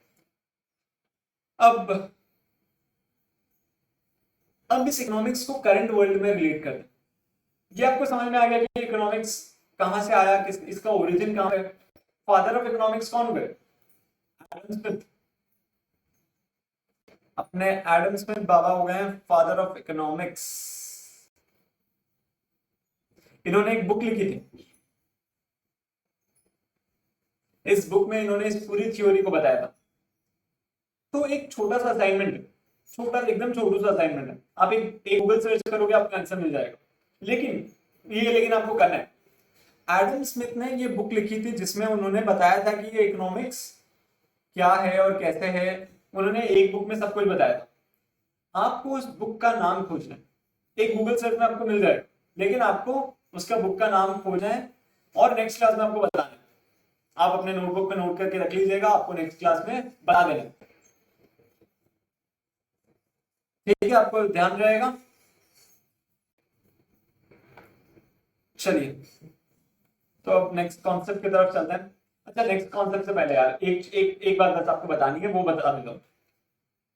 अब इस इकोनॉमिक्स को करंट वर्ल्ड में रिलेट करते हैं। ये आपको समझ में आ गया कि इकोनॉमिक्स कहाँ से आया, किस इसका ओरिजिन कहाँ है। फादर ऑफ इकोनॉमिक्स कौन हुए? Adam Smith. अपने एडम स्मिथ बाबा हो गए हैं फादर ऑफ इकोनॉमिक्स। इन्होंने एक बुक लिखी थी, इस बुक में इन्होंने इस पूरी थ्योरी को बताया था। तो एक छोटा सा असाइनमेंट है, छोटा एकदम छोटू सा असाइनमेंट है। आप एक गूगल सर्च करोगे आपको आंसर मिल जाएगा, लेकिन आपको करना है। एडम स्मिथ ने ये बुक लिखी थी जिसमें उन्होंने बताया था कि ये इकोनॉमिक्स क्या है और कैसे है। उन्होंने एक बुक में सब कुछ बताया था। आपको उस बुक का नाम खोजना है, एक गूगल सर्च में आपको मिल जाएगा, लेकिन आपको उसका बुक का नाम खोजना है और नेक्स्ट क्लास में आपको बताना है। आप अपने नोटबुक में नोट करके रख लीजिएगा, आपको नेक्स्ट क्लास में बता देना। ठीक है, आपको ध्यान रहेगा। चलिए, तो अब नेक्स्ट कॉन्सेप्ट की तरफ चलते हैं। अच्छा, नेक्स्ट कॉन्सेप्ट से पहले यार एक बात बस आपको बतानी है, वो बता देता हूँ।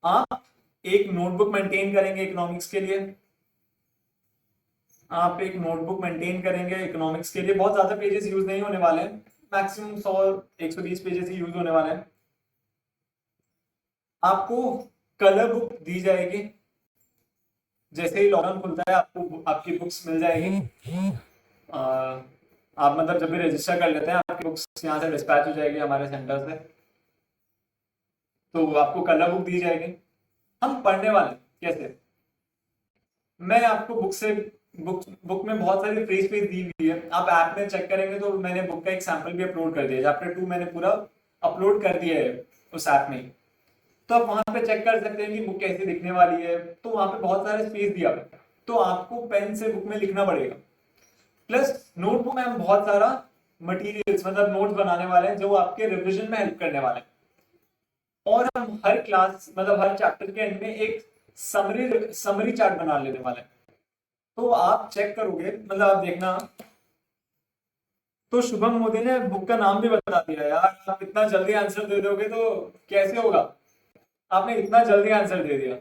आप एक नोटबुक मेंटेन करेंगे इकोनॉमिक्स के लिए, आप एक नोटबुक मेंटेन करेंगे इकोनॉमिक्स के लिए। बहुत ज्यादा पेजेस यूज नहीं होने वाले हैं, मैक्सिमम 100-120 पेजेस ही यूज होने वाले हैं। आपको कलर बुक दी जाएगी, जैसे ही लॉगइन खुलता है आपको आपकी बुक्स मिल जाएगी। आप मतलब जब भी रजिस्टर कर लेते हैं आपकी बुक्स यहाँ से डिस्पैच हो जाएगी हमारे सेंटर से, तो आपको कलर बुक दी जाएगी। हम पढ़ने वाले कैसे, मैं आपको बुक में बहुत सारी फ्री स्पेस दी हुई है। आप ऐप में चेक करेंगे तो मैंने बुक का एक सैंपल भी अपलोड कर दिया। चैप्टर 2 मैंने पूरा अपलोड कर दिया है उस ऐप में। तो आप वहां पे चेक कर सकते हैं कि बुक कैसी दिखने वाली है। तो वहां पे बहुत सारे स्पेस दिया हुआ है, तो आपको पेन से बुक में लिखना पड़ेगा। प्लस नोटबुक में हम बहुत सारा मटेरियल्स मतलब नोट्स बनाने वाले हैं जो आपके रिविजन में हेल्प करने वाले हैं। और हम हर क्लास मतलब हर चैप्टर के एंड में एक समरी समरी चार्ट बना लेने वाले हैं। तो आप चेक करोगे मतलब आप देखना। तो शुभम मोदी ने बुक का नाम भी बता दिया यार, आप इतना जल्दी आंसर दे दोगे तो कैसे होगा। आपने इतना जल्दी आंसर दे दिया।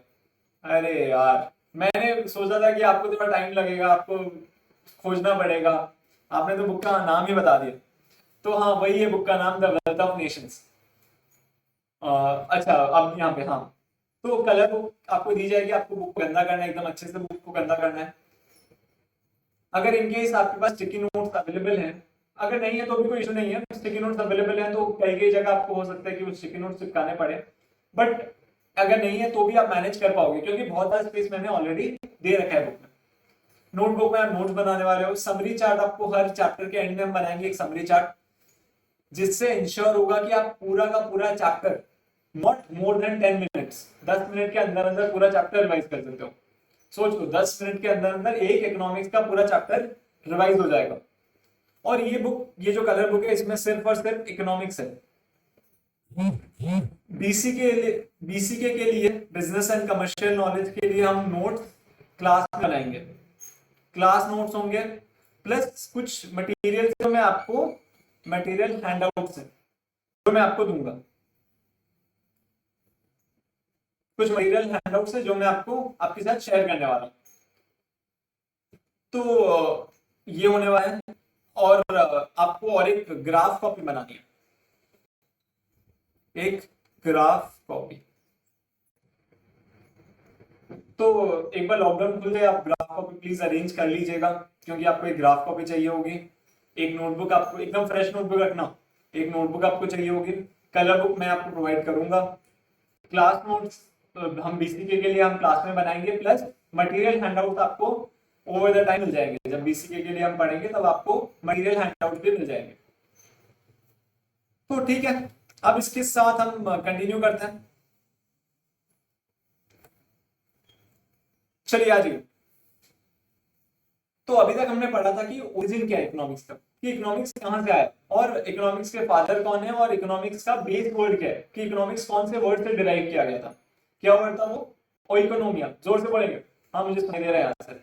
अरे यार, मैंने सोचा था कि आपको थोड़ा टाइम लगेगा, आपको खोजना पड़ेगा। आपने तो बुक का नाम ही बता दिया। तो हाँ, वही है बुक का नाम, द वेल्थ ऑफ नेशंस। अच्छा, अब यहाँ पे हाँ, तो कलर बुक आपको दी जाएगी। आपको बुक को गंदा करना है, एकदम अच्छे से बुक को गंदा करना है। अगर इनकेस आपके पास स्टिकी नोट्स अवेलेबल हैं, अगर नहीं है तो भी कोई इशू नहीं है। स्टिकी नोट्स अवेलेबल हैं तो कई कई जगह आपको हो सकता है कि वो स्टिकी नोट्स चिपकाने पड़े, बट अगर नहीं है तो भी आप मैनेज कर पाओगे, क्योंकि बहुत सारा स्पेस मैंने ऑलरेडी दे रखा है बुक में। नोटबुक में आप नोट्स बनाने वाले हो। समरी चार्ट आपको हर चैप्टर के एंड में हम बनाएंगे, एक समरी चार्ट, जिससे इंश्योर होगा कि आप पूरा का पूरा chapter not more than 10 minutes, 10 minute के अंदर अंदर पूरा चैप्टर रिवाइज कर सकते हो। सोच लो, 10 मिनट के अंदर अंदर एक इकोनॉमिक्स का पूरा चैप्टर रिवाइज हो जाएगा। और ये बुक, ये जो कलर बुक है, इसमें सिर्फ और सिर्फ इकोनॉमिक्स है। बीसीके के लिए, बिजनेस एंड कमर्शियल नॉलेज के लिए हम नोट्स क्लास में बनाएंगे। क्लास नोट्स होंगे, प्लस कुछ मटेरियल जो मैं आपको, मटेरियल हैंडआउट्स है जो मैं आपको दूंगा। कुछ मटेरियल हैंडआउट्स है जो मैं आपको आपके साथ शेयर करने वाला हूं। तो ये होने वाला है। और आपको और एक ग्राफ कॉपी बनानी है, एक ग्राफ कॉपी। तो एक बार लॉकडाउन खुल जाए, आप ग्राफ कॉपी प्लीज अरेंज कर लीजिएगा, क्योंकि आपको एक ग्राफ कॉपी चाहिए होगी। एक नोटबुक, आपको एकदम फ्रेश नोटबुक रखना। एक नोटबुक आपको चाहिए होगी। कलर बुक मैं आपको प्रोवाइड करूंगा। क्लास नोट्स हम बीसीके के लिए हम क्लास में बनाएंगे, प्लस मटेरियल हैंडआउट आपको ओवर द टाइम मिल जाएंगे। जब बीसीके के लिए हम पढ़ेंगे तब आपको मटेरियल हैंडआउट भी मिल जाएंगे। तो ठीक है, अब इसके साथ हम कंटिन्यू करते हैं। चलिए आ जाइए। तो अभी तक हमने पढ़ा था कि ओरिजिन क्या है इकोनॉमिक्स का, कि इकोनॉमिक्स कहां से आया, और इकोनॉमिक्स के फादर कौन है, और इकोनॉमिक्स का बेस वर्ड क्या है, कि इकोनॉमिक्स कौन से वर्ड से डिराइव किया गया था। क्या वर्ड था वो? ओइकोनोमिया। जोर से बोलेंगे। हाँ, मुझे सुनाई दे रहा है आंसर।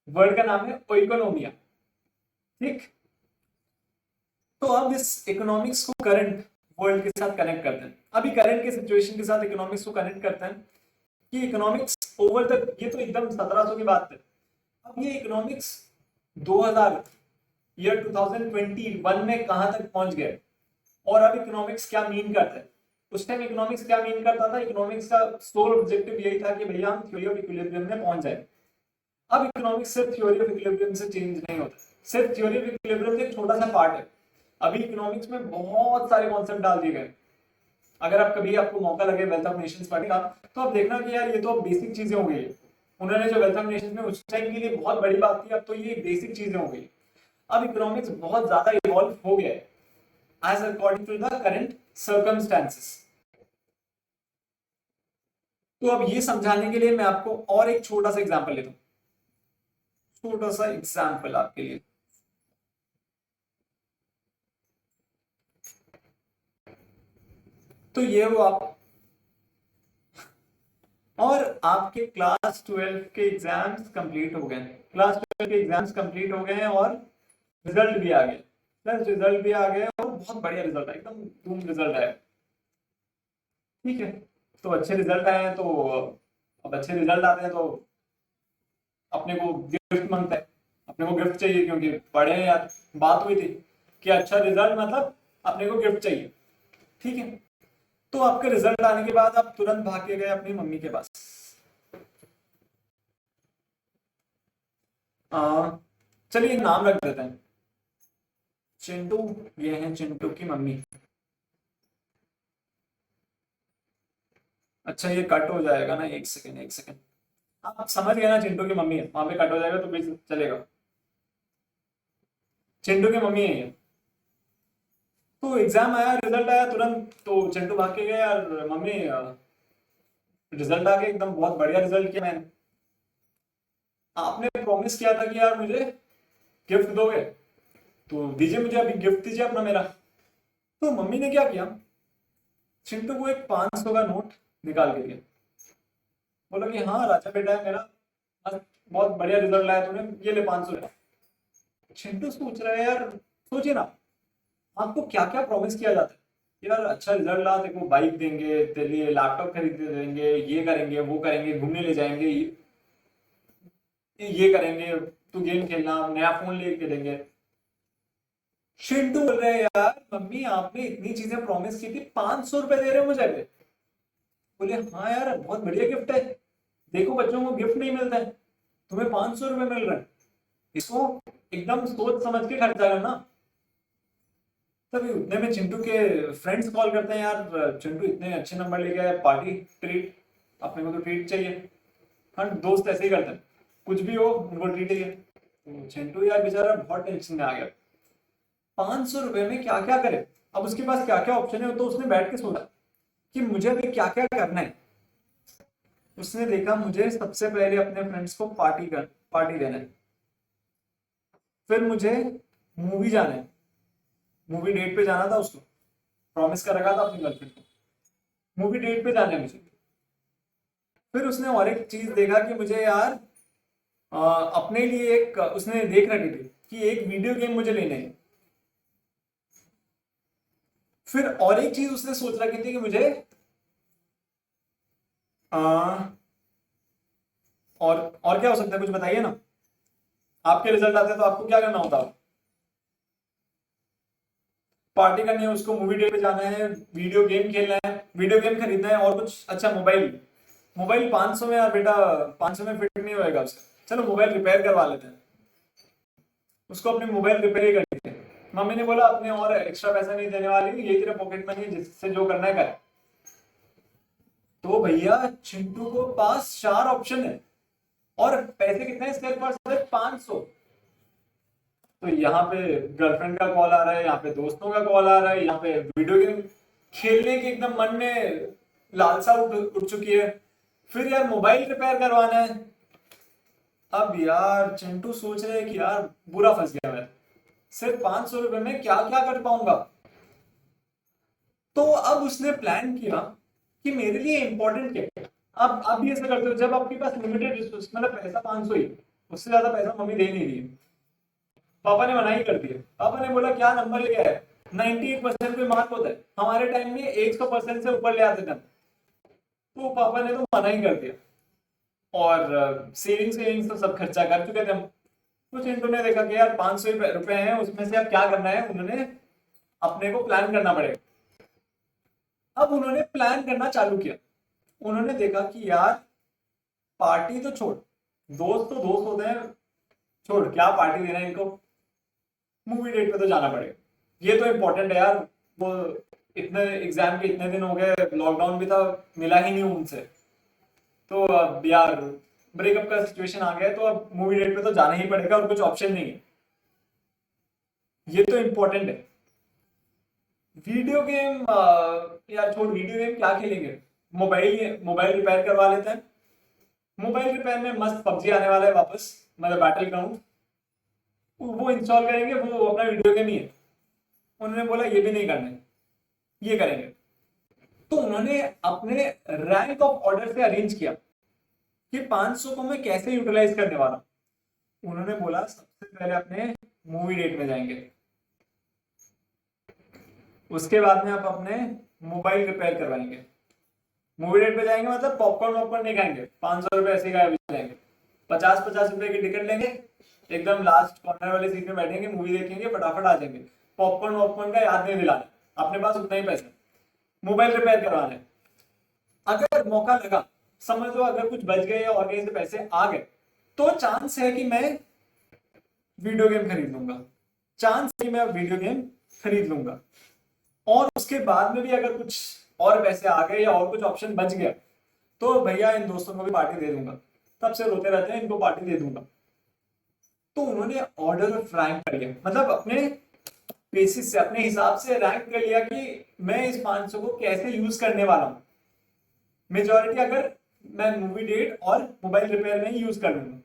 वर्ड का नाम है ओइकोनोमिया। ठीक। तो अब इस इकोनॉमिक्स को करंट वर्ल्ड के साथ कनेक्ट करते हैं। अभी करंट के सिचुएशन के साथ इकोनॉमिक्स को कनेक्ट करते हैं कि इकोनॉमिक्स ओवर तक, ये तो एकदम 1700 की बात है। अब ये इकोनॉमिक्स 2000 ईयर 2021 में कहां तक पहुंच गए, और अब इकोनॉमिक्स क्या मीन करता है। उस टाइम इकोनॉमिक्स क्या मीन करता था? इकोनॉमिक्स का सोल ऑब्जेक्टिव यही था कि भैया हम थ्योरी ऑफ इक्विलिब्रियम में पहुंच जाए। अब इकोनॉमिक्स सिर्फ थ्योरी ऑफ इक्विलिब्रियम से चेंज नहीं होता, सिर्फ थ्योरी ऑफ इक्विलिब्रियम एक छोटा सा पार्ट है। अभी इकोनॉमिक्स में बहुत सारे कॉन्सेप्ट डाल दिए गए। अगर आप कभी आपको मौका लगे वेल्थ ऑफ नेशंस पढ़ेगा, तो आप देखना कि यार ये तो बेसिक चीजें हो गई है। उन्होंने जो वेल्थ ऑफ नेशंस में उस टाइम के लिए बहुत बड़ी बात थी, अब तो ये बेसिक चीजें हो गई। अब इकोनॉमिक्स बहुत ज्यादा इवॉल्व हो गया है as according to the current circumstances. तो अब ये समझाने के लिए मैं आपको और एक छोटा सा एग्जांपल लेता हूं, छोटा सा एग्जांपल आपके लिए। तो ये वो आप, और आपके क्लास 12 के एग्जाम्स कंप्लीट हो गए। क्लास 12 के एग्जाम्स कंप्लीट हो गए हैं और रिजल्ट भी आ गया। प्लस रिजल्ट भी आ गया और बहुत बढ़िया रिजल्ट है, एकदम धूम रिजल्ट है। ठीक है, तो अच्छे रिजल्ट आए हैं, तो अब अच्छे रिजल्ट आते हैं तो अपने को गिफ्ट मांगता है। अपने को गिफ्ट चाहिए, क्योंकि पढ़े हैं यार, बात हुई थी कि अच्छा रिजल्ट मतलब अपने को गिफ्ट चाहिए। ठीक है, तो आपके रिजल्ट आने के बाद आप तुरंत भाग के गए अपनी मम्मी के पास। चलिए नाम रख देते हैं चिंटू। ये है चिंटू की मम्मी। अच्छा, ये कट हो जाएगा ना, एक सेकेंड एक सेकेंड। आप समझ गए ना, चिंटू की मम्मी है, वहां पे कट हो जाएगा तो भी चलेगा। चिंटू की मम्मी है ये। तो एग्जाम आया, रिजल्ट आया तुरंत, तो चिंटू भाग के गया यार मम्मी रिजल्ट आ गया एकदम बहुत बढ़िया रिजल्ट किया मैंने, आपने प्रॉमिस किया था कि यार मुझे गिफ्ट दोगे, तो दीजिए मुझे अभी गिफ्ट दीजिए अपना मेरा। तो मम्मी ने क्या किया, चिंटू को एक 500 का नोट निकाल के दिया, बोला कि हाँ राजा बेटा है मेरा, बहुत बढ़िया रिजल्ट लाया तूने, ये ले 500। चिंटू सोच रहा है यार, सोचिए ना, आपको क्या क्या प्रॉमिस किया जाता है यार, अच्छा रिजल्ट ला तेरे को बाइक देंगे, तेरे लिए लैपटॉप खरीद के देंगे, ये करेंगे वो करेंगे, घूमने ले जाएंगे, ये करेंगे, तू गेम खेलना, नया फोन लेके देंगे। चिंटू बोल रहे हैं यार मम्मी आपने इतनी चीजें प्रॉमिस की थी, 500 रुपए दे रहे हो मुझे। बोले हाँ यार बहुत बढ़िया गिफ्ट है, देखो बच्चों को गिफ्ट नहीं मिलता है, तुम्हें 500 रुपए मिल रहा है, इसको एकदम सोच समझ के खर्चा करना। तभी उतने में चिंटू के फ्रेंड्स कॉल करते हैं, यार चिंटू इतने अच्छे नंबर लेके आया, पार्टी ट्रीट, अपने को तो ट्रीट चाहिए। हाँ दोस्त ऐसे ही करते हैं, कुछ भी हो उनको ट्रीट चाहिए। तो चिंटू यार बेचारा बहुत टेंशन में आ गया, 500 रुपए में क्या क्या करे, अब उसके पास क्या क्या ऑप्शन है, तो उसने बैठ के सोचा कि मुझे अभी क्या क्या करना है। उसने देखा मुझे सबसे पहले अपने फ्रेंड्स को पार्टी देना है, फिर मुझे मूवी जाना है, मूवी डेट पे जाना था उसको, प्रॉमिस कर रखा था अपनी गर्लफ्रेंड को, मूवी डेट पे जाना है मुझे। फिर उसने और एक चीज देखा कि मुझे यार अपने लिए एक उसने देख रखी थी कि एक वीडियो गेम मुझे लेने है। फिर और एक चीज उसने सोच रखी थी कि मुझे आ, और क्या हो सकता है, कुछ बताइए ना, आपके रिजल्ट आते हैं तो आपको क्या करना होता है। पार्टी करनी है उसको, मूवी डेट पे जाना है, वीडियो गेम खेलना है, वीडियो गेम खरीदना है, और कुछ अच्छा मोबाइल, मोबाइल 500 में यार बेटा, 500 में फिट नहीं होएगा उससे, चलो मोबाइल रिपेयर करवा लेते हैं, उसको अपनी मोबाइल रिपेयर ही करनी है। मम्मी ने बोला अपने और एक्स्ट्रा पैसा नहीं देने वाली, ये तेरा पॉकेट मनी है, जिससे जो करना है कर। तो भैया चिंटू को पास 4 ऑप्शन है, और पैसे कितने हैं सिर्फ और सिर्फ 500। तो यहाँ पे गर्लफ्रेंड का कॉल आ रहा है, यहाँ पे दोस्तों का कॉल आ रहा है, यहाँ पे वीडियो गेम खेलने की एकदम मन में लालसा उठ चुकी है, फिर यार मोबाइल रिपेयर करवाना है। अब यार चिंटू सोच रहे हैं कि यार बुरा फंस गया मैं, सिर्फ 500 रुपए में क्या क्या कर पाऊंगा। तो अब उसने प्लान किया कि मेरे लिए इंपॉर्टेंट क्या है। अब आप भी ऐसा करते हो, जब आपके पास लिमिटेड रिसोर्स, मतलब पैसा 500 ही, उससे ज्यादा पैसा मम्मी दे नहीं रही, पापा ने मना ही कर दिया। पापा ने बोला क्या नंबर लेके आया, 98% पे मार्क होता है, हमारे टाइम में 100% से ऊपर ले आते थे, तो पापा ने तो मना ही कर दिया। और सेविंग्स सेविंग्स तो सब खर्चा कर चुके थे हम। तो चिंटू ने देखा कि यार 500 रुपए हैं, उसमें से अब क्या करना है, उन्होंने अपने को प्लान करना पड़ेगा। अब उन्होंने प्लान करना चालू किया, उन्होंने देखा कि यार पार्टी तो छोड़, दोस्त तो दोस्त होते हैं, छोड़ क्या पार्टी देना है इनको, मूवी डेट पे तो जाना पड़ेगा, ये तो इम्पोर्टेंट है यार। वो इतने एग्जाम के इतने दिन हो गए, लॉकडाउन भी था, मिला ही नहीं उनसे, तो अब यार ब्रेकअप का सिचुएशन आ गया है, तो अब मूवी डेट पे तो जाना ही पड़ेगा और कुछ ऑप्शन नहीं है, ये तो इम्पोर्टेंट है। वीडियो गेम यार छोड़, वीडियो गेम क्या खेलेंगे, मोबाइल मोबाइल रिपेयर करवा लेते हैं। मोबाइल रिपेयर में मस्त पबजी आने वाला है वापस, मतलब बैटल ग्राउंड, वो इंस्टॉल करेंगे, वो अपना वीडियो गेम ही है। उन्होंने बोला ये भी नहीं करना है, ये करेंगे। तो उन्होंने अपने रैंक ऑफ ऑर्डर से अरेंज किया कि 500 को मैं कैसे यूटिलाइज करने वाला हूं। उन्होंने बोला सबसे पहले अपने मूवी डेट में जाएंगे, उसके बाद में आप अपने मोबाइल रिपेयर करवाएंगे, मूवी डेट पे जाएंगे मतलब पॉपकॉर्न वॉपकॉर्न नहीं खाएंगे, 500 रुपए ऐसे गायब हो जाएंगे, 50-50 रुपए की टिकट लेंगे, एकदम लास्ट कॉर्नर वाली सीट में बैठेंगे, मूवी देखेंगे, फटाफट आ जाएंगे। पॉपकॉर्न वॉपकॉर्न का याद नहीं दिलाना, अपने पास उतना ही पैसा, मोबाइल रिपेयर करवाना है। अगर मौका लगा, समझ लो अगर कुछ बच गए या और कहीं से पैसे आ गए, तो चांस है कि मैं वीडियो गेम खरीद लूंगा, चांस है कि मैं वीडियो गेम खरीद लूंगा। और उसके बाद में भी अगर कुछ और पैसे आ गए या और कुछ ऑप्शन बच गया, तो भैया इन दोस्तों को भी पार्टी दे दूंगा, तब से रोते रहते हैं, इनको पार्टी दे दूंगा। तो उन्होंने ऑर्डर फ्रैंक कर लिया, मतलब अपने बेसिस से अपने हिसाब से रैंक कर लिया कि मैं इस 500 को कैसे यूज करने वाला हूं। मेजॉरिटी अगर मैं मूवी डेट और मोबाइल रिपेयर में ही यूज कर लूंगा,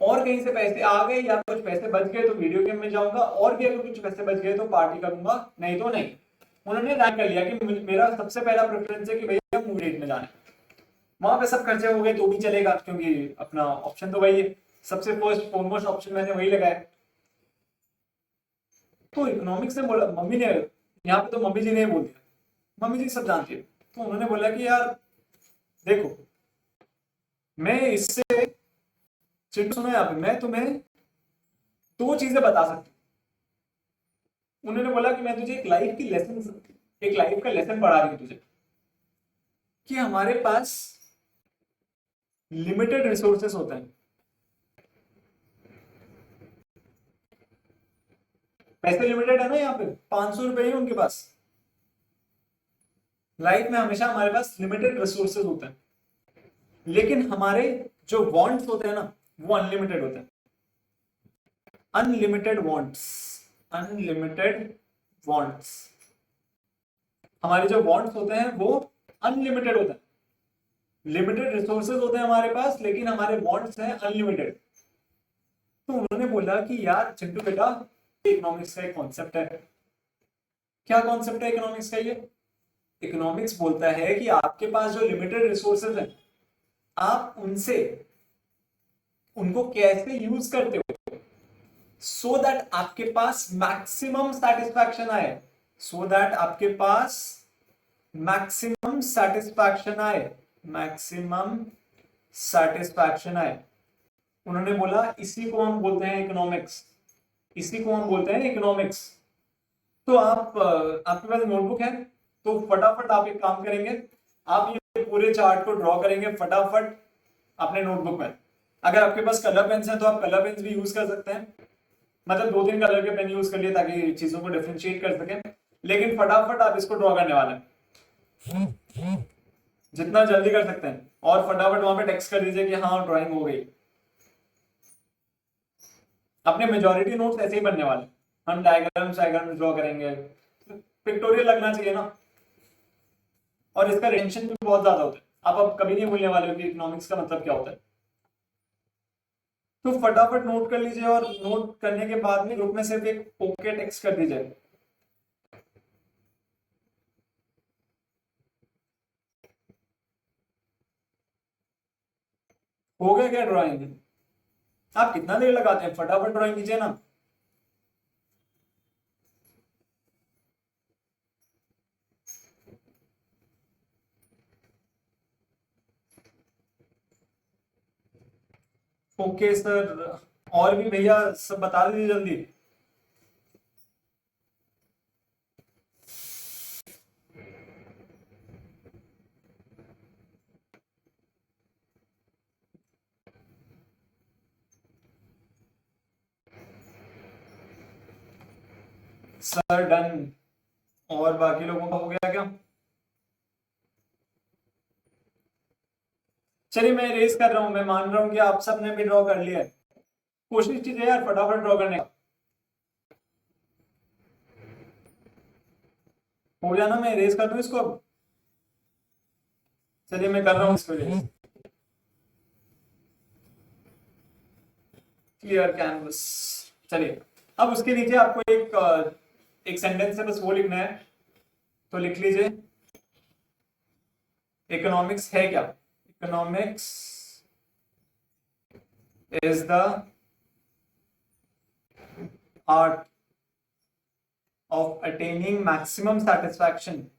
और कहीं से पैसे आ गए या कुछ पैसे बच गए तो वीडियो गेम में जाऊंगा, और भी अगर कुछ पैसे बच गए तो पार्टी करूंगा, नहीं तो नहीं। उन्होंने रैंक कर लिया कि मेरा सबसे पहला प्रेफरेंस है कि भैया मूवी डेट में जाना है। वहां पे सब खर्चे हो गए तो भी चलेगा, क्योंकि अपना ऑप्शन तो वही है, सबसे फर्स्ट फॉरमोस्ट ऑप्शन मैंने वही लगाया। तो इकोनॉमिक्स ने बोला, मम्मी ने, यहाँ पे तो मम्मी जी ने बोल दिया, मम्मी जी सब जानती है, तो उन्होंने बोला कि यार देखो, मैं इससे, चिंटू सुनो यहाँ पे, मैं तुम्हें दो चीजें बता सकती हूँ। उन्होंने बोला कि मैं तुझे एक लाइफ की लेसन, एक लाइफ का लेसन पढ़ा रही हूँ तुझे, कि हमारे पास लिमिटेड रिसोर्सेस होते हैं। पैसे लिमिटेड है ना, यहाँ पे 500 रुपए ही उनके पास। लाइफ में हमेशा हमारे पास लिमिटेड रिसोर्सेज होते हैं, लेकिन हमारे जो वांट्स होते हैं ना, वो अनलिमिटेड होते हैं। अनलिमिटेड वांट्स, अनलिमिटेड वांट्स, हमारे जो वांट्स होते हैं वो अनलिमिटेड होते हैं। लिमिटेड रिसोर्सेज होते हैं हमारे पास, लेकिन हमारे वांट्स हैं अनलिमिटेड। तो उन्होंने बोला कि यार चिंटू बेटा, इकोनॉमिक्स का एक कॉन्सेप्ट है। क्या कॉन्सेप्ट है इकोनॉमिक्स का? ये इकोनॉमिक्स बोलता है कि आपके पास जो लिमिटेड रिसोर्सेज हैं, आप उनसे, उनको कैसे यूज करते हो सो दैट आपके पास मैक्सिमम सेटिस्फैक्शन आए, सो दैट आपके पास मैक्सिमम सेटिस्फैक्शन आए, मैक्सिमम सेटिस्फैक्शन आए। उन्होंने बोला इसी को हम बोलते हैं इकोनॉमिक्स, इसी को हम बोलते हैं इकोनॉमिक्स। तो आप, आपके पास नोटबुक है तो फटाफट आप एक काम करेंगे, आप ये पूरे चार्ट को ड्रॉ करेंगे फटाफट अपने नोटबुक में। अगर आपके पास कलर पेन्स हैं तो आप कलर पेन्स भी यूज कर सकते हैं, मतलब 2-3 कलर के पेन यूज कर लिए ताकि चीजों को डिफरेंशिएट कर सकें, लेकिन फटाफट आप इसको ड्रॉ करने वाले हैं, जितना जल्दी कर सकते हैं, और फटाफट वहां पे टेक्स्ट कर दीजिए कि हाँ ड्राइंग हो गई। अपने मेजॉरिटी नोट्स ऐसे ही बनने वाले, हम डायग्राम ड्रॉ करेंगे, पिक्टोरियल लगना चाहिए ना, और इसका टेंशन भी बहुत ज्यादा होता है। आप अब कभी नहीं भूलने वाले हो कि इकोनॉमिक्स का मतलब क्या होता है। तो फटाफट नोट कर लीजिए, और नोट करने के बाद में ग्रुप में सिर्फ एक ओके टेक्स्ट कर दीजिए। हो गया क्या ड्राइंग? आप कितना देर लगाते हैं, फटाफट ड्राइंग कीजिए ना। ओके सर, और भी भैया सब बता दीजिए जल्दी। सर डन, और बाकी लोगों का हो गया क्या? चलिए मैं रेस कर रहा हूं, मैं मान रहा हूं कि आप सब ने भी ड्रॉ कर लिया है। कोशिश कीजिए यार फटाफट ड्रॉ करने का। हो जाना, मैं रेस कर दूं इसको अब। चलिए मैं कर रहा हूँ इसको रेस। Clear canvas. चलिए, अब उसके नीचे आपको एक सेंटेंस है, बस वो लिखना है, तो लिख लीजिए इकोनॉमिक्स है क्या? Economics is the art of attaining maximum satisfaction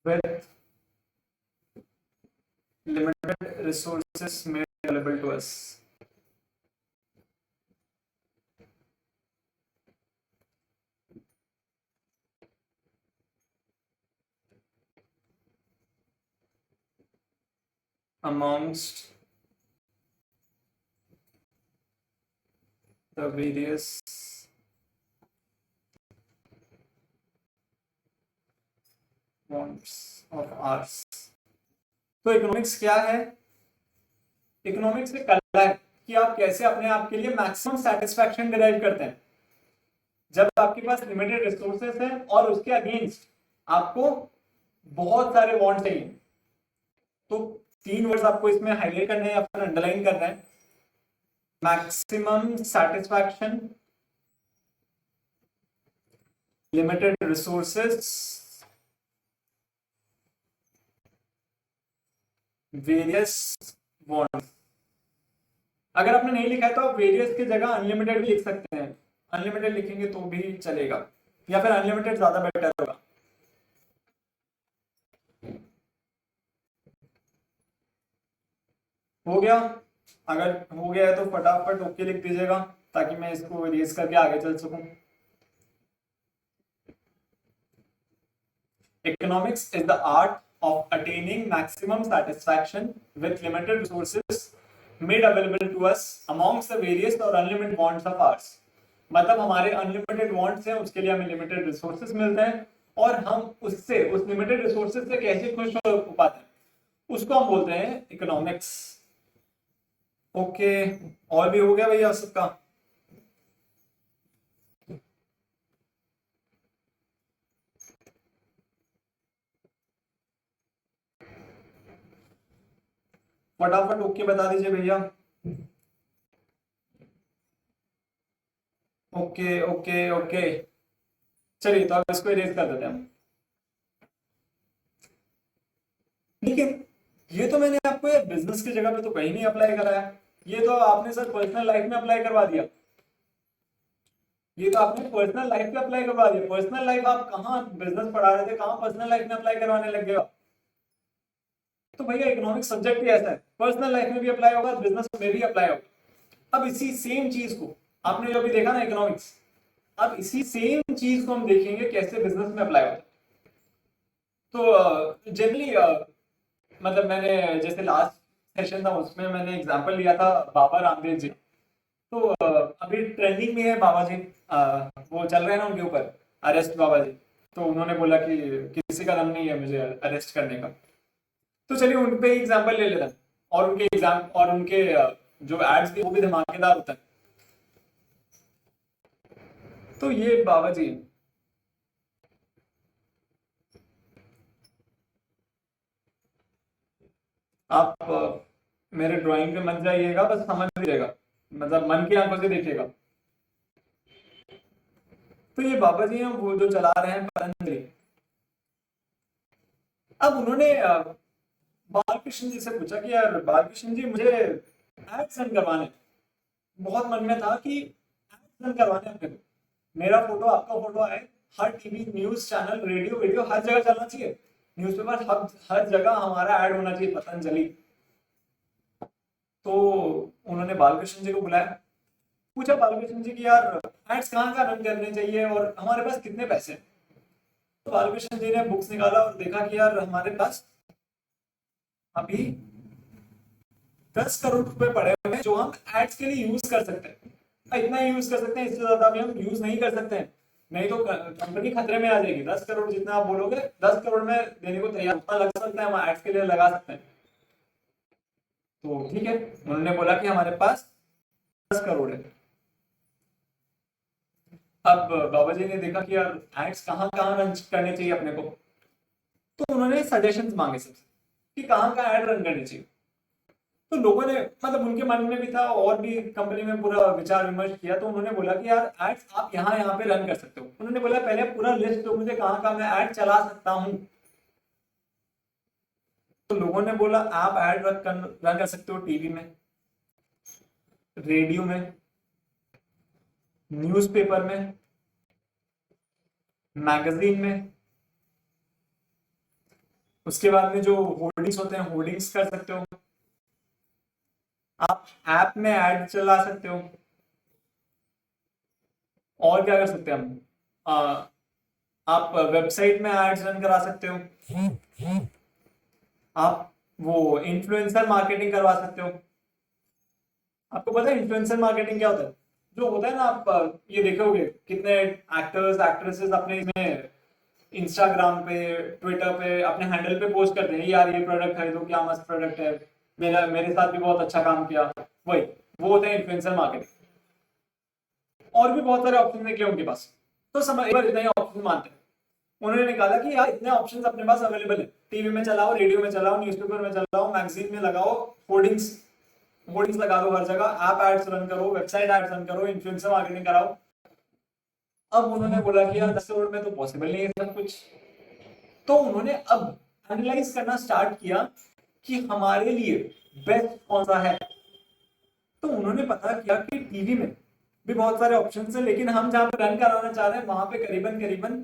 with limited resources made available to us. Amongst the various wants of ours। तो इकोनॉमिक्स क्या है? इकोनॉमिक्स एक कला है कि आप कैसे अपने आप के लिए मैक्सिमम सेटिस्फैक्शन डिराइव करते हैं। जब आपके पास लिमिटेड रिसोर्सेस हैं और उसके अगेंस्ट आपको बहुत सारे वांट चाहिए, तो 3 वर्ड्स आपको इसमें हाईलाइट करने हैं या फिर अंडरलाइन करना है। Maximum satisfaction, limited resources, various wants. अगर आपने नहीं लिखा है तो आप वेरियस की जगह अनलिमिटेड भी लिख सकते हैं। अनलिमिटेड लिखेंगे तो भी चलेगा, या फिर अनलिमिटेड ज्यादा बेटर होगा। हो गया? अगर हो गया है तो फटाफट ओके लिख दीजिएगा ताकि मैं इसको रेज करके आगे चल सकूं। Economics is the art of attaining maximum satisfaction with limited resources made available to us amongst the various or unlimited wants of ours। मतलब हमारे अनलिमिटेड वांट्स हैं, उसके लिए हमें लिमिटेड रिसोर्सेज मिलते हैं और हम उससे, उस लिमिटेड रिसोर्सेज से कैसे खुश हो पाते हैं, उसको हम बोलते हैं इकोनॉमिक्स। ओके, और भी हो गया भैया सबका? फटाफट ओके बता दीजिए भैया। ओके ओके ओके, चलिए तो अब इसको इरेज कर देते हैं। लेकिन ये तो मैंने आपको यार बिजनेस की जगह पे तो कहीं नहीं अप्लाई कराया, ये तो आपने सर पर्सनल लाइफ में अप्लाई करवा दिया। ये तो आपने पर्सनल लाइफ पे अप्लाई करवा दिया। पर्सनल लाइफ आप कहाँ बिजनेस पढ़ा रहे थे, कहाँ पर्सनल लाइफ में अप्लाई करवाने लग गए? तो भैया इकोनॉमिक सब्जेक्ट ही ऐसा है, पर्सनल लाइफ में भी अप्लाई होगा, बिजनेस में भी अप्लाई होगा। अब इसी सेम चीज को आपने जो भी देखा ना इकोनॉमिक्स, अब इसी सेम चीज को हम देखेंगे कैसे बिजनेस में अप्लाई होता है। तो जनरली मतलब मैंने जैसे लास्ट सेशन था उसमें मैंने एग्जांपल लिया था बाबा रामदेव जी। तो अभी ट्रेंडिंग में है बाबा जी, वो चल रहे हैं ना उनके ऊपर अरेस्ट बाबा जी। तो उन्होंने बोला कि किसी का दम नहीं है मुझे अरेस्ट करने का। तो चलिए उन पे एग्जांपल ले लेते हैं, और उनके एग्जाम और उनके जो एड्स भी वो भी धमाकेदार होता है। तो ये बाबा जी, आप मेरे ड्राइंग पे मत जाइएगा, बस समझ लीजिएगा, मतलब मन की आंखों से देखिएगा। तो ये बाबा जी हैं वो जो चला रहे हैं पतंजलि। अब उन्होंने बालकृष्ण जी से पूछा कि यार बालकृष्ण जी मुझे एड्स रन करवाने, बहुत मन में था कि एड्स रन करवाने अपने को, मेरा फोटो आपका फोटो आए, हर TV news channel radio video हर जगह चलना चाहिए, न्यूज़पेपर हर जगह हमारा ऐड होना चाहिए पतंजलि। तो उन्होंने बालकृष्ण जी को बुलाया, पूछा बालकृष्ण जी की यार एड्स कहाँ कहाँ रन करने चाहिए और हमारे पास कितने पैसे हैं। तो बालकृष्ण जी ने बुक्स निकाला और देखा कि यार हमारे पास अभी 10 करोड़ रुपए पड़े हुए हैं जो हम एड्स के लिए यूज कर सकते हैं। इतना यूज कर सकते हैं, इससे ज्यादा भी हम यूज नहीं कर सकते हैं, नहीं तो कंपनी खतरे में आ जाएगी। 10 करोड़ जितना आप बोलोगे 10 करोड़ में देने को तैयार, उतना लग सकता है, हम एड्स के लिए लगा सकते हैं। तो ठीक है, उन्होंने बोला कि हमारे पास 10 करोड़ है। अब बाबा जी ने देखा कि यार एड्स कहाँ कहाँ रन करने चाहिए अपने को, तो उन्होंने सजेशंस मांगे सबसे कि कहाँ कहाँ एड रन करनी चाहिए। तो लोगों ने मतलब उनके मन में भी था और भी कंपनी में पूरा विचार विमर्श किया, तो उन्होंने बोला कि यार एड्स आप यहाँ यहाँ पे रन कर सकते हो। उन्होंने बोला पहले पूरा लिस्ट दो मुझे कहाँ कहाँ मैं ऐड चला सकता हूँ। तो लोगों ने बोला आप ऐड रन कर सकते हो टीवी में, रेडियो में, न्यूज़पेपर में, मैगजीन में, उसके बाद में जो होर्डिंग्स होते हैं होर्डिंग्स कर सकते हो, आप ऐप में ऐड चला सकते हो। और क्या कर सकते हैं हम, आप वेबसाइट में एड्स रन करा सकते हो, आप वो इन्फ्लुएंसर मार्केटिंग करवा सकते हो। आपको पता है इन्फ्लुएंसर मार्केटिंग क्या होता है? जो होता है ना, आप ये देखोगे कितने एक्टर्स एक्ट्रेसेस अपने इसमें इंस्टाग्राम पे, ट्विटर पे अपने हैंडल पे पोस्ट करते हैं, यार ये प्रोडक्ट खरीदो, क्या मस्त प्रोडक्ट है, मेरे साथ भी बहुत अच्छा काम किया। वही वो होते हैं इन्फ्लुएंसर मार्केटिंग। और भी बहुत सारे ऑप्शन निकले उनके पास। तो समझ एक बार इतना ही ऑप्शन मानते हैं, उन्होंने निकाला कि यार इतने ऑप्शंस अपने पास अवेलेबल है, टीवी में चलाओ, रेडियो में चलाओ, न्यूज़पेपर में चलाओ, मैगजीन में लगाओ, होर्डिंग्स होर्डिंग्स लगा दो हर जगह, ऐप एड्स रन करो, वेबसाइट एड्स रन करो, इन्फ्लुएंसर मार्केटिंग कराओ। अब उन्होंने बोला कि यार 10 करोड़ में तो पॉसिबल नहीं है सब कुछ। तो उन्होंने अब एनालाइज करना स्टार्ट किया कि हमारे लिए बेस्ट कौन सा है। तो उन्होंने पता किया कि टीवी में भी बहुत सारे ऑप्शन हैं, लेकिन हम जहां पर रन कराना चाह रहे हैं वहां पे करीबन करीबन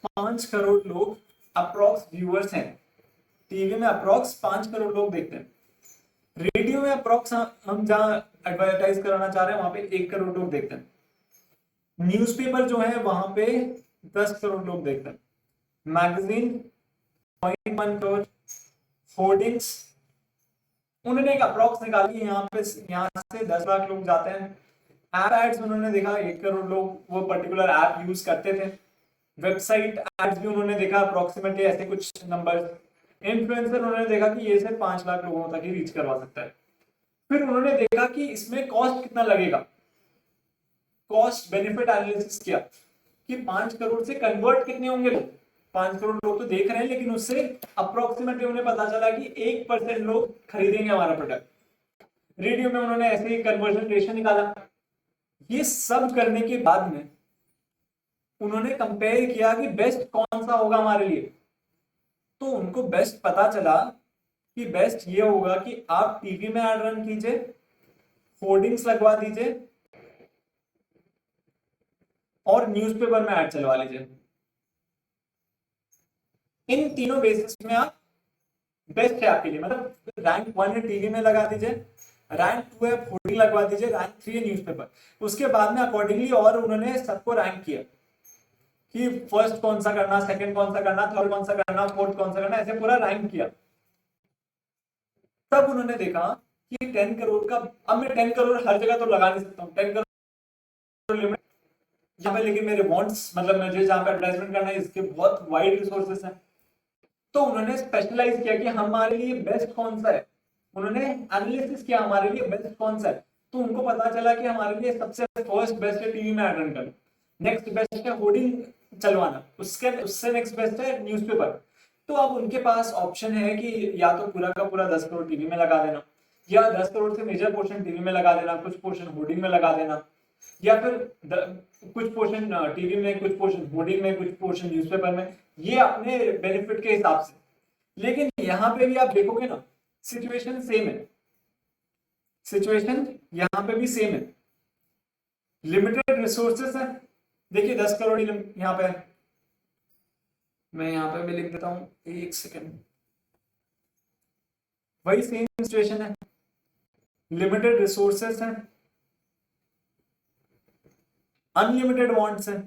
5 करोड़ लोग अप्रोक्स व्यूअर्स हैं। टीवी में अप्रोक्स 5 करोड़ लोग देखते हैं। रेडियो में अप्रोक्स हम जहां एडवर्टाइज कराना चाह रहे हैं वहां पे 1 करोड़ लोग देखते हैं। न्यूज़पेपर जो है वहां पे 10 करोड़ लोग देखते हैं। मैगजीन 0.1 करोड़। होर्डिंग्स उन्होंने एक अप्रोक्स निकाली, यहाँ से 10 लाख लोग जाते हैं। ऐप एड्स उन्होंने देखा 1 करोड़ लोग वो पर्टिकुलर ऐप यूज करते थे। वेबसाइट एड्स भी उन्होंने देखा अप्रोक्सीमेटली ऐसे कुछ नंबर। इन्फ्लुएंसर उन्होंने देखा कि ये सिर्फ 5 लाख लोगों तक ही रीच करवा सकता है। फिर उन्होंने देखा कि इसमें कॉस्ट कितना लगेगा, कॉस्ट बेनिफिट एनालिसिस किया कि 5 करोड़ से कन्वर्ट कितने होंगे लोग। 5 करोड़ लोग तो देख रहे हैं, लेकिन उससे अप्रोक्सीमेटली उन्हें पता चला कि 1% लोग खरीदेंगे हमारा प्रोडक्ट। रेडियो में उन्होंने ऐसे ही कन्वर्जन रेशियो निकाला। ये सब करने के बाद में उन्होंने कंपेयर किया कि बेस्ट कौन सा होगा हमारे लिए। तो उनको बेस्ट पता चला कि बेस्ट ये होगा कि आप टीवी में ऐड रन कीजिए, होर्डिंग्स लगवा दीजिए और न्यूज़पेपर में ऐड चलवा लीजिए। इन तीनों बेसिस में आप बेस्ट है आपके लिए, मतलब रैंक 1 है टीवी में लगा दीजिए, रैंक 2 है होर्डिंग लगवा दीजिए, रैंक 3 है न्यूज़पेपर। उसके बाद में अकॉर्डिंगली और उन्होंने सबको रैंक किया कि फर्स्ट कौन सा करना, सेकंड कौन सा करना, थर्ड कौन सा करना, फोर्थ कौन सा करना, ऐसे पूरा रैंक किया। तब उन्होंने देखा कि 10 करोड़ का, अब मैं 10 करोड़ हर जगह तो लगा नहीं सकता हूँ, 10 करोड़ लिमिट यहाँ पे, लेकिन मेरे वांट्स मतलब मुझे जहां पे एडवर्टाइजमेंट करना है इसके बहुत वाइड रिसोर्सेस हैं। तो उन्होंने स्पेशलाइज किया कि हमारे लिए बेस्ट कौन सा है। उन्होंने एनालिसिस किया हमारे लिए बेस्ट कौन सा है। तो उनको पता चला कि हमारे लिए सबसे फर्स्ट बेस्ट है टीवी में ऐड रन करना, नेक्स्ट बेस्ट है होर्डिंग चलवाना, उसके उससे नेक्स्ट बेस्ट है न्यूज़पेपर। तो अब उनके पास ऑप्शन है कि या तो पूरा का पूरा 10 करोड़ टीवी में लगा देना, या 10 करोड़ से मेजर पोर्शन टीवी में लगा देना, कुछ पोर्शन होर्डिंग में लगा देना, या फिर कुछ पोर्शन टीवी में, कुछ पोर्शन होर्डिंग में, कुछ पोर्शन न्यूज़पेपर में, ये अपने बेनिफिट के हिसाब से। लेकिन यहां पे भी आप देखोगे ना, सिचुएशन सेम है, सिचुएशन यहां पे भी सेम है। लिमिटेड रिसोर्सेस है, देखिए 10 करोड़ यहां पे है। मैं यहां पे भी लिख देता हूं, एक सेकेंड। वही सेम सिचुएशन है, लिमिटेड रिसोर्सेस हैं, अनलिमिटेड वांट्स हैं।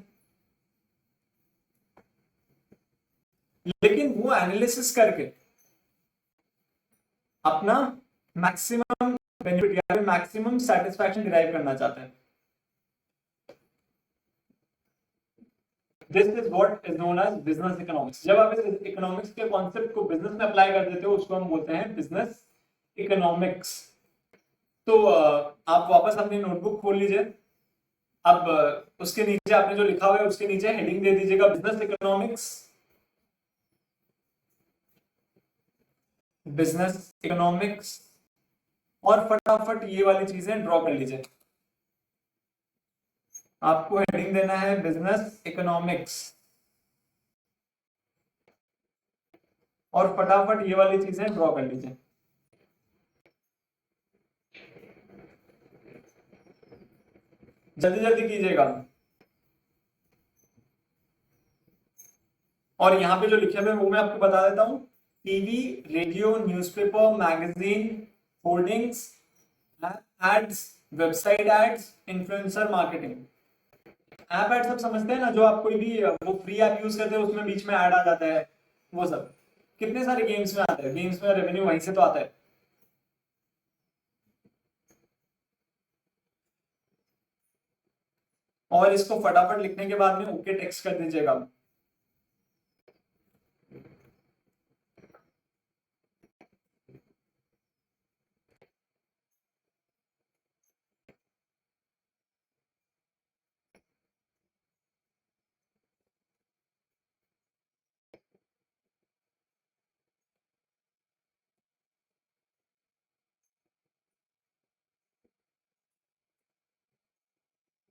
लेकिन वो एनालिसिस करके अपना मैक्सिमम बेनिफिट या मैक्सिमम सेटिस्फैक्शन डिराइव करना चाहते हैं। This is what is known as business economics. जब आप इस इकोनॉमिक्स के कॉन्सेप्ट को बिजनेस में अप्लाई कर देते हो, उसको हम बोलते हैं बिजनेस इकोनॉमिक्स। तो आप वापस अपनी नोटबुक खोल लीजिए। अब उसके नीचे आपने जो लिखा हुआ है उसके नीचे हेडिंग दे दीजिएगा बिजनेस इकोनॉमिक्स। बिजनेस इकोनॉमिक्स, और फटाफट ये वाली चीजें ड्रॉ कर लीजिए। आपको हेडिंग देना है बिजनेस इकोनॉमिक्स, और फटाफट ये वाली चीजें ड्रॉ कर लीजिए। जल्दी जल्दी कीजिएगा। और यहाँ पे जो लिखे हुए वो मैं आपको बता देता हूँ। TV, radio, newspaper, magazine, hoardings, ads, website ads, influencer marketing. App ad सब समझते हैं ना, जो आप कोई भी वो फ्री ऐप यूज करते हैं उसमें बीच में ऐड आ जाता है, वो सब। कितने सारे गेम्स में आता है, गेम्स में रेवेन्यू वहीं से तो आता है। और इसको फटाफट लिखने के बाद में ओके टेक्स्ट कर दीजिएगा।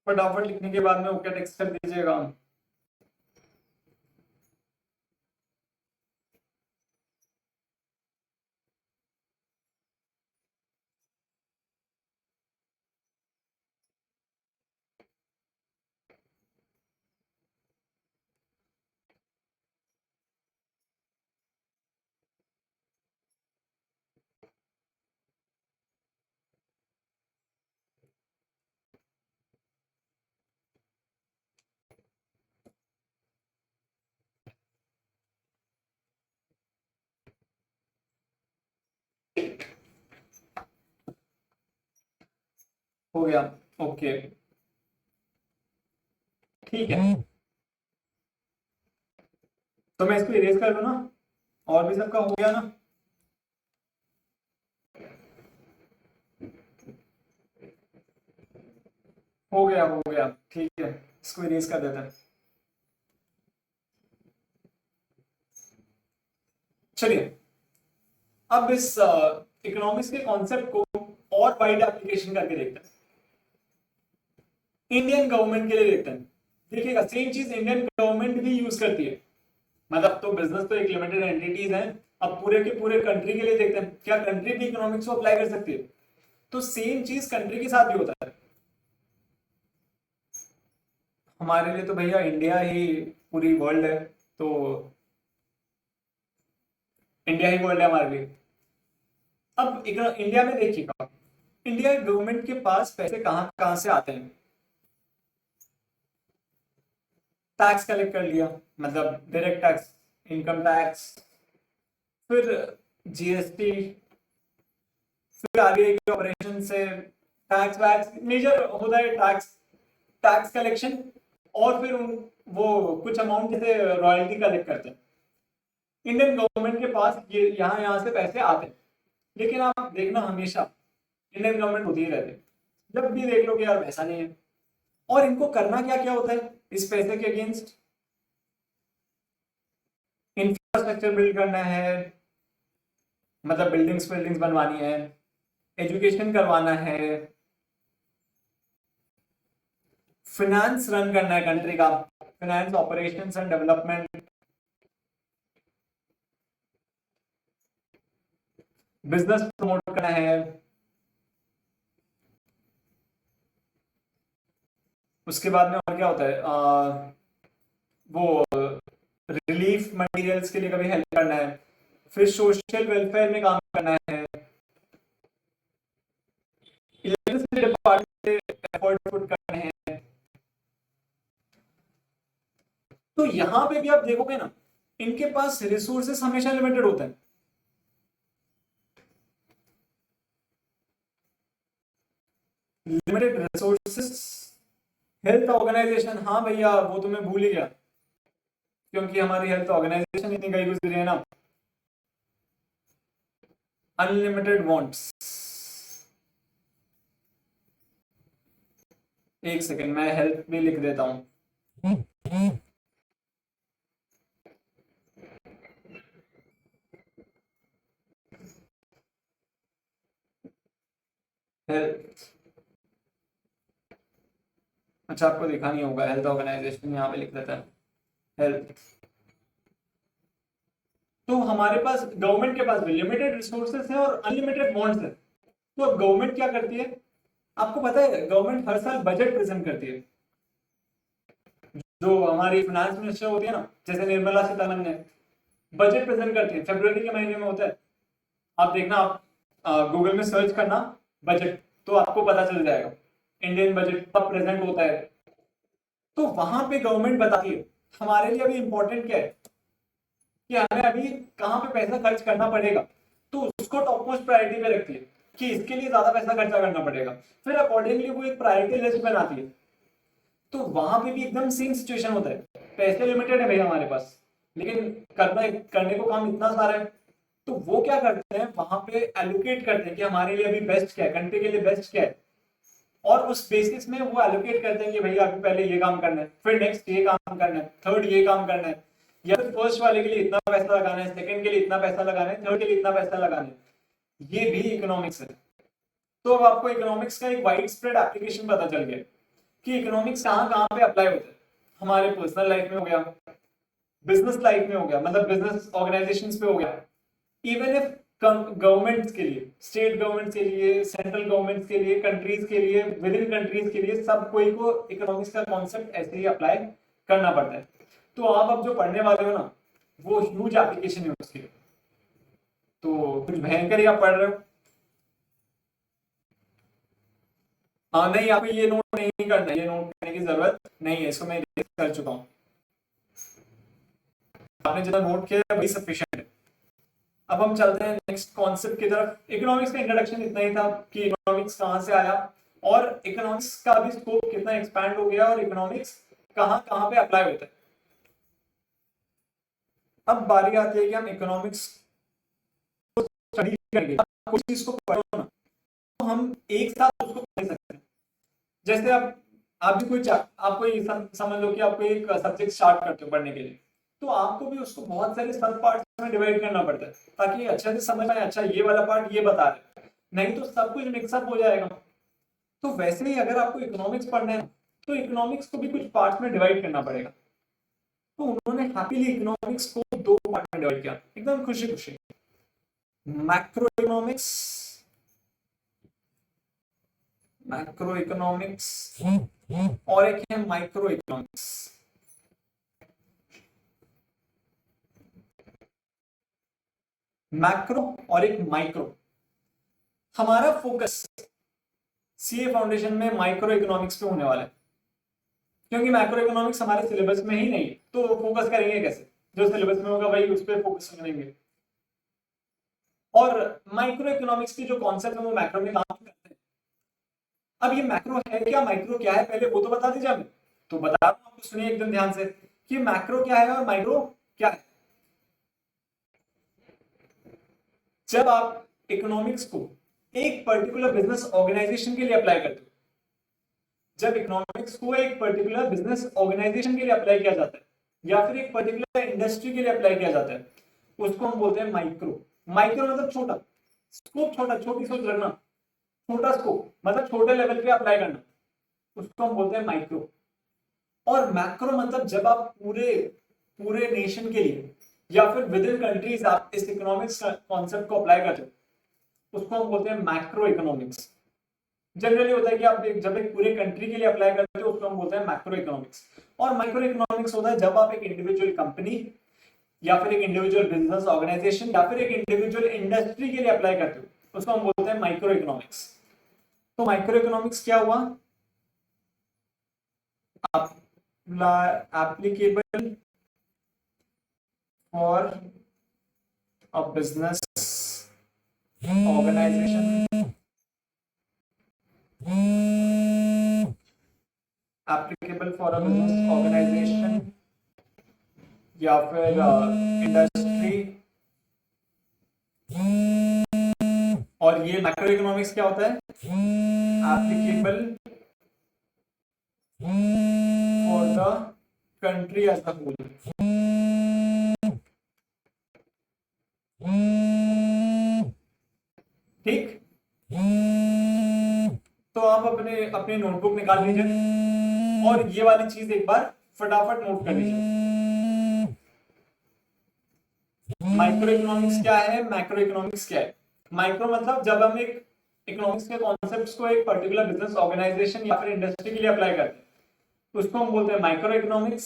फटाफट लिखने के बाद में ओके टेक्स्ट कर दीजिएगा। हो गया, ओके ठीक है। तो मैं इसको इरेज कर लूँ ना, और भी सबका हो गया ना? हो गया ठीक है, इसको इरेज कर देते हैं। चलिए अब इस इकोनॉमिक्स के कॉन्सेप्ट को और वाइड एप्लीकेशन करके देखते हैं, इंडियन गवर्नमेंट के लिए देखते हैं। देखिएगा सेम चीज इंडियन गवर्नमेंट भी यूज करती है, मतलब तो बिजनेस तो एक लिमिटेड एंटिटीज हैं, अब पूरे के पूरे कंट्री के लिए देखते हैं क्या कंट्री भी इकोनॉमिक्स को अप्लाई कर सकती है। तो सेम चीज कंट्री के साथ भी होता है। हमारे लिए तो भैया इंडिया ही पूरी वर्ल्ड है, तो इंडिया ही वर्ल्ड है हमारे लिए। अब इंडिया में देखिएगा, इंडिया गवर्नमेंट के पास पैसे कहां कहां से आते हैं। टैक्स कलेक्ट कर लिया, मतलब डायरेक्ट टैक्स, इनकम टैक्स, फिर जीएसटी, फिर आगे के ऑपरेशन से टैक्स वैक्स मेजर होता है, टैक्स टैक्स कलेक्शन, और फिर वो कुछ अमाउंट जैसे रॉयल्टी कलेक्ट करते हैं। इंडियन गवर्नमेंट के पास ये यहाँ से पैसे आते हैं, लेकिन आप देखना हमेशा इंडियन गवर्नमेंट होती ही रहती है, जब भी देख लो कि यार पैसा नहीं है। और इनको करना क्या क्या होता है इस पैसे के अगेंस्ट, इंफ्रास्ट्रक्चर बिल्ड करना है, मतलब बिल्डिंग्स बिल्डिंग्स बनवानी है, एजुकेशन करवाना है, फिनेंस रन करना है कंट्री का, finance operations and development, business promote करना है, उसके बाद में और क्या होता है, वो रिलीफ मटेरियल्स के लिए कभी हेल्प करना है, फिर सोशल वेलफेयर में काम करना है, इलेक्ट्रिसिटी डिपार्टमेंट से एफर्ट पुट करने हैं। तो यहां पे भी आप देखोगे ना, इनके पास रिसोर्सेस हमेशा लिमिटेड होते हैं। लिमिटेड रिसोर्सेस, हेल्थ ऑर्गेनाइजेशन, हाँ भैया वो तो मैं भूल ही गया, क्योंकि हमारी हेल्थ ऑर्गेनाइजेशन इतनी गई गुजरी है ना। अनलिमिटेड वांट्स, एक सेकेंड मैं हेल्थ भी लिख देता हूं। हेल्थ, अच्छा आपको दिखा नहीं होगा, हेल्थ ऑर्गेनाइजेशन यहाँ पे लिख देता है हेल्थ। तो हमारे पास गवर्नमेंट के पास भी लिमिटेड रिसोर्सेस है और अनलिमिटेड वांट्स है। तो अब गवर्नमेंट क्या करती है, आपको पता है गवर्नमेंट हर साल बजट प्रेजेंट करती है। जो हमारी फाइनेंस मिनिस्टर होती है ना, जैसे निर्मला सीतारमण ने बजट प्रेजेंट करती है, फरवरी के महीने में होता है। आप देखना, आप गूगल में सर्च करना बजट, तो आपको पता चल जाएगा इंडियन बजट कब प्रेजेंट होता है। तो वहां पे गवर्नमेंट बताती है हमारे लिए अभी इंपॉर्टेंट क्या है, कि हमें अभी कहाँ पे पैसा खर्च करना पड़ेगा, तो उसको टॉप मोस्ट प्रायोरिटी पे रखती है कि इसके लिए ज्यादा पैसा खर्चा करना पड़ेगा। फिर अकॉर्डिंगली वो एक प्रायोरिटी लिस्ट बनाती है। तो वहां पे भी एकदम सेम सिचुएशन होता है, पैसे लिमिटेड है भैया हमारे पास, लेकिन करने को काम इतना सारा है। तो वो क्या करते हैं, वहां पे एलोकेट करते हैं कि हमारे लिए अभी बेस्ट क्या है, कंट्री के लिए बेस्ट क्या है, और उस बेसिस में वो एलोकेट करते हैं कि भैया अभी पहले ये काम करना है, फिर नेक्स्ट ये काम करना है, थर्ड ये काम करना है, या फिर फर्स्ट वाले के लिए इतना पैसा लगाना है, सेकंड के लिए इतना पैसा लगाना है, थर्ड के लिए इतना पैसा लगाना है। ये भी इकोनॉमिक्स है। तो अब आपको इकोनॉमिक्स का एक वाइड स्प्रेड एप्लीकेशन पता चल गया कि इकोनॉमिक्स कहाँ कहाँ पे अप्लाई होता है। हमारे पर्सनल लाइफ में हो गया, बिजनेस लाइफ में हो गया, मतलब बिजनेस ऑर्गेनाइजेशंस पे हो गया, इवन इफ गवर्नमेंट्स के लिए, स्टेट गवर्नमेंट्स के लिए, सेंट्रल गवर्नमेंट्स के लिए, कंट्रीज के लिए, विद इन कंट्रीज के लिए, सब कोई को इकोनॉमिक्स का कॉन्सेप्ट ऐसे ही अप्लाई करना पड़ता है। तो आप अब जो पढ़ने वाले हो ना, वो ह्यूज एप्लीकेशन है उसकी, तो कुछ भयंकर ही आप पढ़ रहे हो। हाँ नहीं, आपको ये नोट नहीं करना है, ये नोट करने की जरूरत नहीं है, इसको मैं कर चुका हूँ। आपने जितना नोट किया है वही सफिशिएंट है। अब हम चलते हैं नेक्स्ट कॉन्सेप्ट की तरफ। इकोनॉमिक्स का इंट्रोडक्शन इतना ही था कि इकोनॉमिक्स कहाँ से आया और इकोनॉमिक्स का भी स्कोप कितना एक्सपैंड हो गया और इकोनॉमिक्स कहाँ कहाँ पे अप्लाई होता है। अब बारी आती है कि हम इकोनॉमिक्स को स्टडी करेंगे। कोई चीज को पढ़ो ना, तो हम एक साथ उसको पढ़ सकते हैं। जैसे आप भी कोई आप कोई समझ लो कि आप कोई एक सब्जेक्ट स्टार्ट करते हो पढ़ने के लिए, तो आपको भी उसको बहुत सारे सब पार्ट्स में डिवाइड करना पड़ता है ताकि अच्छे से समझ आए, अच्छा ये वाला पार्ट ये बता रहे हैं, नहीं तो सब कुछ मिक्सअप हो जाएगा। तो वैसे ही अगर आपको इकोनॉमिक्स पढ़ना है तो इकोनॉमिक्स को भी कुछ पार्ट्स में डिवाइड करना पड़ेगा। तो उन्होंने हैप्पीली इकोनॉमिक्स को दो पार्ट में डिवाइड किया, एकदम खुशी खुशी। मैक्रो इकोनॉमिक्स, मैक्रो इकोनॉमिक्स और एक है माइक्रो इकोनॉमिक्स। मैक्रो और एक माइक्रो। हमारा फोकस सीए फाउंडेशन में माइक्रो इकोनॉमिक्स पे होने वाला है, क्योंकि मैक्रो इकोनॉमिक्स हमारे सिलेबस में ही नहीं, तो फोकस करेंगे कैसे, जो सिलेबस में होगा वही उस पर फोकस करेंगे। और माइक्रो इकोनॉमिक्स की जो कॉन्सेप्ट है वो मैक्रो में काम करते हैं। अब ये मैक्रो है क्या, माइक्रो क्या है, पहले वो तो बता दीजिए हमें। तो बता रहा हूं आपको, सुनिए एकदम ध्यान से कि मैक्रो क्या है और माइक्रो क्या है। जब आप इकोनॉमिक्स को एक पर्टिकुलर बिजनेस ऑर्गेनाइजेशन के लिए अप्लाई करते हो, जब इकोनॉमिक्स को एक पर्टिकुलर बिजनेस ऑर्गेनाइजेशन के लिए अप्लाई किया जाता है या फिर एक पर्टिकुलर इंडस्ट्री के लिए अप्लाई किया जाता है, उसको हम बोलते हैं माइक्रो। माइक्रो मतलब छोटा स्कोप, छोटा, छोटी सोच रखना, छोटा स्कोप मतलब छोटे लेवल पे अप्लाई करना, उसको हम बोलते हैं माइक्रो। और मैक्रो मतलब जब आप पूरे पूरे नेशन के लिए या फिर विद इन कंट्रीज आप इस इकोनॉमिक्स कॉन्सेप्ट को अप्लाई करते हो, उसको हम बोलते हैं मैक्रो इकोनॉमिक्स। जनरली होता है कि आप जब एक पूरे कंट्री के लिए अप्लाई करते हो उसको हम बोलते हैं मैक्रो इकोनॉमिक्स। और माइक्रो इकोनॉमिक्स होता है जब आप एक इंडिविजुअल कंपनी या फिर एक इंडिविजुअल बिजनेस ऑर्गेनाइजेशन या फिर एक इंडिविजुअल इंडस्ट्री के लिए अप्लाई करते हो, उसको हम बोलते हैं माइक्रो इकोनॉमिक्स। तो माइक्रो इकोनॉमिक्स क्या हुआ, applicable for a business organization, applicable for a business organization या फिर इंडस्ट्री। और ये मैक्रो इकोनॉमिक्स क्या होता है, applicable for the country as a whole. ठीक, तो आप अपने अपनी नोटबुक निकाल लीजिए और ये वाली चीज एक बार फटाफट नोट कर लीजिए। माइक्रो इकोनॉमिक्स क्या है, मैक्रो इकोनॉमिक्स क्या है। माइक्रो मतलब जब हम एक इकोनॉमिक्स के कॉन्सेप्ट्स को एक पर्टिकुलर बिजनेस ऑर्गेनाइजेशन या फिर इंडस्ट्री के लिए अप्लाई करते हैं उसको हम बोलते हैं माइक्रो इकोनॉमिक्स।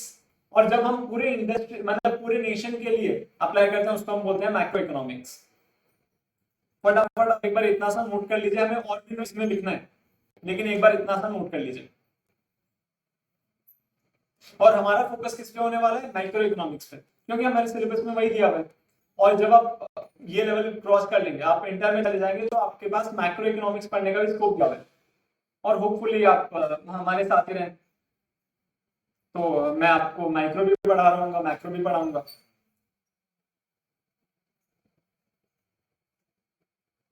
और जब हम पूरे इंडस्ट्री मतलब पूरे नेशन के लिए अप्लाई करते हैं उसको हम बोलते हैं मैक्रो इकोनॉमिक्स। फटाफट एक बार इतना सा नोट कर लीजिए, हमें और भी इसमें लिखना है लेकिन एक बार इतना सा नोट कर लीजिए। और हमारा फोकस किस पे होने वाला है, माइक्रो इकोनॉमिक्स पे, क्योंकि हमारे सिलेबस में वही दिया हुआ है। और जब आप ये लेवल क्रॉस कर लेंगे, आप इंटर में चले जाएंगे, तो आपके पास माइक्रो इकोनॉमिक्स पढ़ने का भी स्कोप ज्यादा है। और होपफुली आप हमारे साथ ही रहें, तो मैं आपको माइक्रो भी पढ़ा रहा हूँ, मैक्रो भी पढ़ाऊंगा।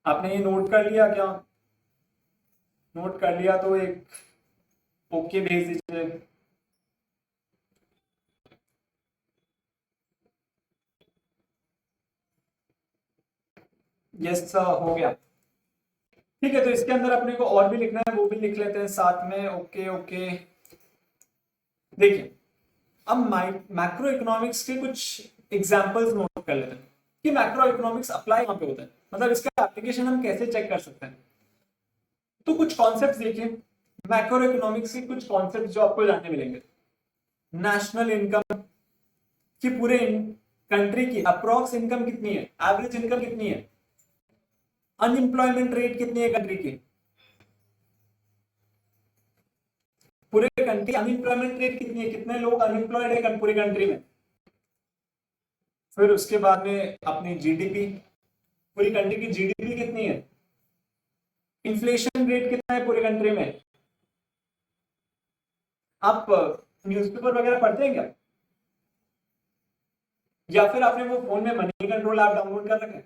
आपने ये नोट कर लिया क्या, नोट कर लिया तो एक ओके भेज दीजिए। यस हो गया। ठीक है, तो इसके अंदर अपने को और भी लिखना है, वो भी लिख लेते हैं साथ में। ओके ओके, देखिए, अब मैक्रो इकोनॉमिक्स के कुछ एग्जांपल्स नोट कर लेते हैं कि मैक्रो इकोनॉमिक्स अप्लाई कहां पे होता है, मतलब इसका एप्लीकेशन हम कैसे चेक कर सकते हैं। तो कुछ कॉन्सेप्ट्स देखिए, मैक्रो इकोनॉमिक्स के कुछ कॉन्सेप्ट्स जो आपको जानने मिलेंगे। नेशनल इनकम, कि पूरे कंट्री की अप्रोक्स इनकम कितनी है, एवरेज इनकम कितनी है, अनएम्प्लॉयमेंट रेट कितनी है कंट्री की, पूरे कंट्री अनएम्प्लॉयमेंट रेट कितनी है, कितने लोग अनएम्प्लॉयड है पूरी कंट्री में। फिर उसके बाद में अपनी जीडीपी, पूरी कंट्री की जीडीपी कितनी है, इन्फ्लेशन रेट कितना है पूरी कंट्री में। आप न्यूज़पेपर वगैरह पढ़ते हैं क्या, या फिर आपने वो फोन में मनी कंट्रोल ऐप डाउनलोड कर रखा है,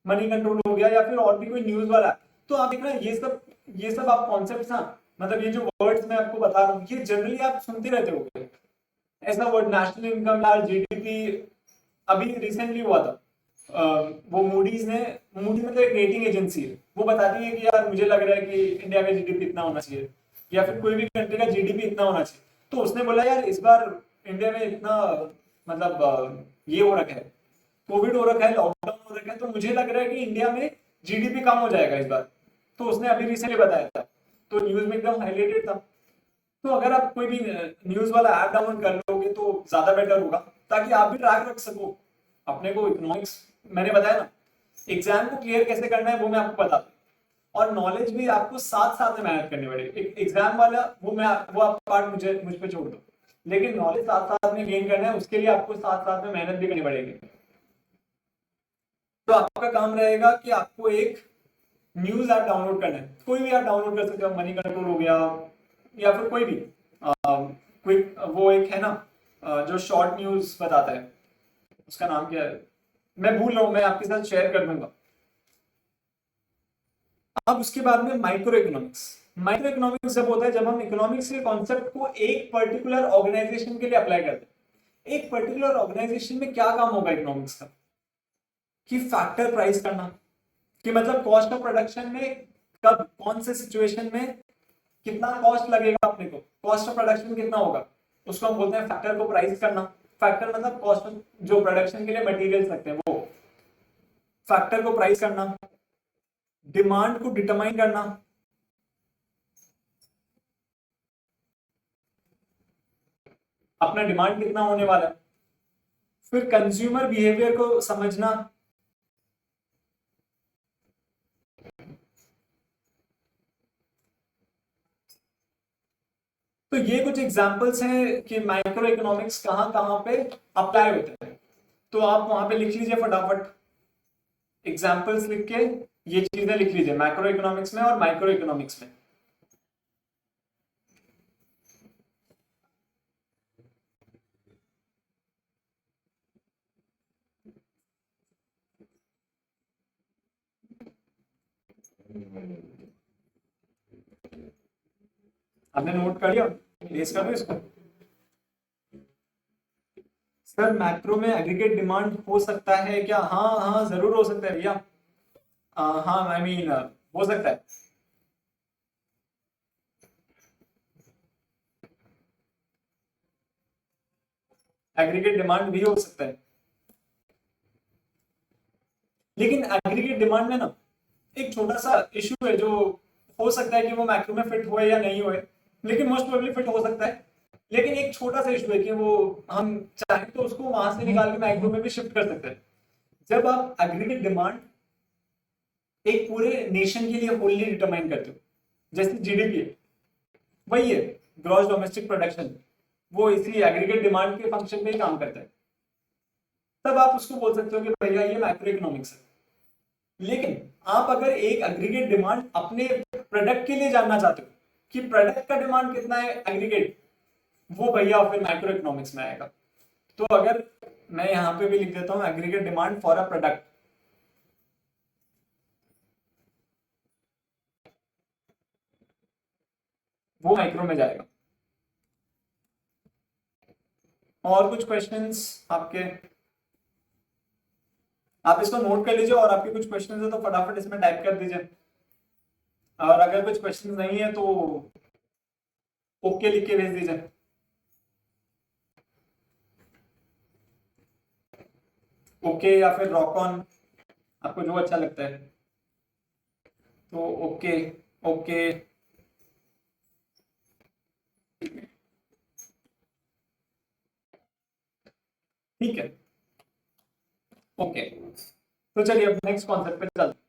मनी कंट्रोल हो गया, या फिर और भी कोई न्यूज वाला। तो आप देख रहे हैं ये सब आप कॉन्सेप्ट ना, मतलब ये जो वर्ड्स मैं आपको बता रहा हूँ ये जनरली आप सुनते रहते हो। ऐसा वर्ड नेशनल इनकम या जीडीपी अभी रिसेंटली हुआ था। वो मूडीज मतलब एक रेटिंग एजेंसी है, वो बताती है कि यार मुझे लग रहा है कि इंडिया का जीडीपी इतना होना चाहिए, या फिर कोई भी कंट्री का जीडीपी इतना होना चाहिए। तो उसने बोला यार इस बार इंडिया में इतना मतलब ये हो रखा है, कोविड हो रखा है, लॉकडाउन हो रखा है, तो मुझे लग रहा है कि इंडिया में जीडीपी कम हो जाएगा इस बार। तो उसने अभी रिसेंटली बताया था, तो न्यूज में एकदम हाईलाइटेड था। तो अगर आप कोई भी न्यूज वाला ऐप डाउनलोड कर लोगे तो ज्यादा बेटर होगा, ताकि आप भी ट्रैक रख सको अपने को। इकोनॉमिक्स मैंने बताया ना, एग्जाम को क्लियर कैसे करना है वो मैं आपको बता दूं, और नॉलेज भी आपको साथ साथ में मेहनत करनी पड़ेगी। एग्जाम वाला वो आप पार्ट मुझ पे छोड़ दो, लेकिन नॉलेज साथ साथ में गेन करना है, उसके लिए आपको साथ साथ में मेहनत भी करनी पड़ेगी। तो आपका काम रहेगा कि आपको एक न्यूज ऐप डाउनलोड करना है, कोई भी ऐप डाउनलोड कर सकते हो, मनी कंट्रोल हो गया, या फिर कोई भी क्विक, वो एक है ना जो शॉर्ट न्यूज बताता है, उसका नाम क्या है मैं भूल रहा हूं, मैं आपके साथ शेयर कर दूंगा। अब उसके बाद में माइक्रो इकोनॉमिक्स। माइक्रो इकोनॉमिक्स जब होता है जब हम इकोनॉमिक्स के कॉन्सेप्ट को एक पर्टिकुलर ऑर्गेनाइजेशन के लिए अप्लाई करते हैं। एक पर्टिकुलर ऑर्गेनाइजेशन में क्या काम होगा इकोनॉमिक्स का, कि फैक्टर प्राइस करना, कि मतलब कॉस्ट ऑफ प्रोडक्शन में कब कौन से सिचुएशन में कितना कॉस्ट लगेगा अपने को, कॉस्ट ऑफ प्रोडक्शन कितना होगा, उसको हम बोलते हैं फैक्टर को प्राइस करना। फैक्टर मतलब कॉस्ट जो प्रोडक्शन के लिए मटेरियल्स लगते हैं वो, फैक्टर को प्राइस करना। डिमांड को डिटरमाइन करना, अपना डिमांड कितना होने वाला है। फिर कंज्यूमर बिहेवियर को समझना, तो ये कुछ एग्जांपल्स हैं कि माइक्रो इकोनॉमिक्स कहां कहां पे अप्लाई होते हैं। तो आप वहां पे लिख लीजिए फटाफट, एग्जांपल्स लिख के ये चीजें लिख लीजिए मैक्रो इकोनॉमिक्स में और माइक्रो इकोनॉमिक्स में। आपने नोट कर लिया, रेस कर दो इसको। सर मैक्रो में एग्रीगेट डिमांड हो सकता है क्या, हाँ हाँ जरूर हो सकता है भैया। हाँ आई मीन हो सकता है। एग्रीगेट डिमांड भी हो सकता है, लेकिन एग्रीगेट डिमांड में ना एक छोटा सा इशू है, जो हो सकता है कि वो मैक्रो में फिट होए या नहीं होए, लेकिन मोस्ट प्रोबेबली फिट हो सकता है। लेकिन एक छोटा सा इशू है कि वो हम चाहें तो उसको वहां से निकाल के मैक्रो में भी शिफ्ट कर सकते हैं। जब आप एग्रीगेट डिमांड एक पूरे नेशन के लिए होलली डिटरमाइन करते हो, जैसे जीडीपी है, वही है ग्रॉस डोमेस्टिक प्रोडक्शन, वो इसी एग्रीगेट डिमांड के फंक्शन में ही काम करता है, तब आप उसको बोल सकते हो कि भैया ये मैक्रो इकोनॉमिक्स है। लेकिन आप अगर एक एग्रीगेट डिमांड अपने प्रोडक्ट के लिए जानना चाहते हो कि प्रोडक्ट का डिमांड कितना है एग्रीगेट, वो भैया फिर माइक्रो इकोनॉमिक्स में आएगा। तो अगर मैं यहां पे भी लिख देता हूं aggregate demand for a product, वो माइक्रो में जाएगा। और कुछ क्वेश्चंस आपके, आप इसको नोट कर लीजिए, और आपके कुछ क्वेश्चंस है तो फटाफट इसमें टाइप कर दीजिए, और अगर कुछ क्वेश्चंस नहीं है तो ओके लिख के भेज दीजिए। ओके या फिर रॉक ऑन, आपको जो अच्छा लगता है। तो ओके, ओके ठीक है, ओके। तो चलिए अब नेक्स्ट कॉन्सेप्ट पे चलते हैं,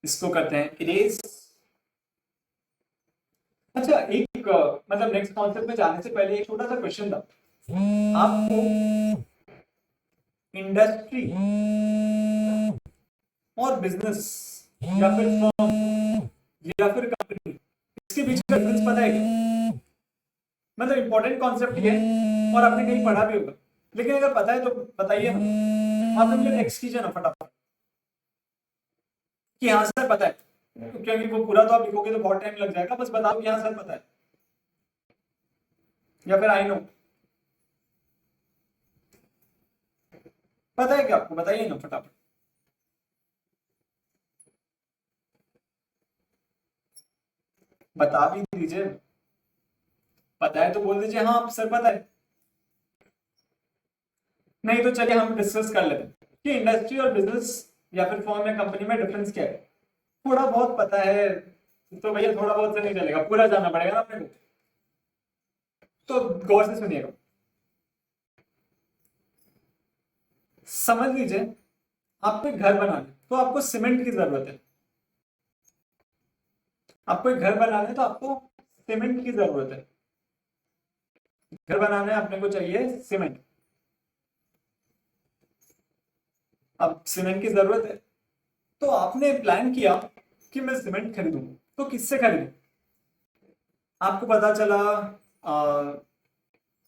इसको करते हैं इरेज। अच्छा एक मतलब नेक्स्ट कॉन्सेप्ट में जाने से पहले एक छोटा सा क्वेश्चन था, आपको इंडस्ट्री और बिजनेस या फिर फर्म या फिर कंपनी, इसके बीच का डिफरेंस पता है क्या? मतलब इंपॉर्टेंट कॉन्सेप्ट ये है और आपने कहीं पढ़ा भी होगा, लेकिन अगर पता है तो बताइए ना, आप मुझे टेक्स्ट कीजिए ना फटाफट कि हाँ सर पता है, क्योंकि वो पूरा तो आप लिखोगे तो बहुत टाइम लग जाएगा, बस बताओ कि हाँ सर पता है या फिर आई नो। पता है क्या आपको? बताइए ना फटाफट। बता भी दीजिए, पता है तो बोल दीजिए हाँ आप सर पता है। नहीं तो चलिए हम डिस्कस कर लेते हैं कि इंडस्ट्री और बिजनेस या फिर फर्म या कंपनी में डिफरेंस क्या है। थोड़ा बहुत पता है तो भैया थोड़ा बहुत से नहीं चलेगा, पूरा जानना पड़ेगा ना अपने को, तो गौर से सुनिएगा। समझ लीजिए आपको एक घर बनाना है तो आपको सीमेंट की जरूरत है, आपको एक घर बनाना है तो आपको सीमेंट की जरूरत है, घर बनाना है अपने को चाहिए सीमेंट। अब सीमेंट की जरूरत है तो आपने प्लान किया कि मैं सीमेंट खरीदूं, तो किससे खरीदूं? आपको पता चला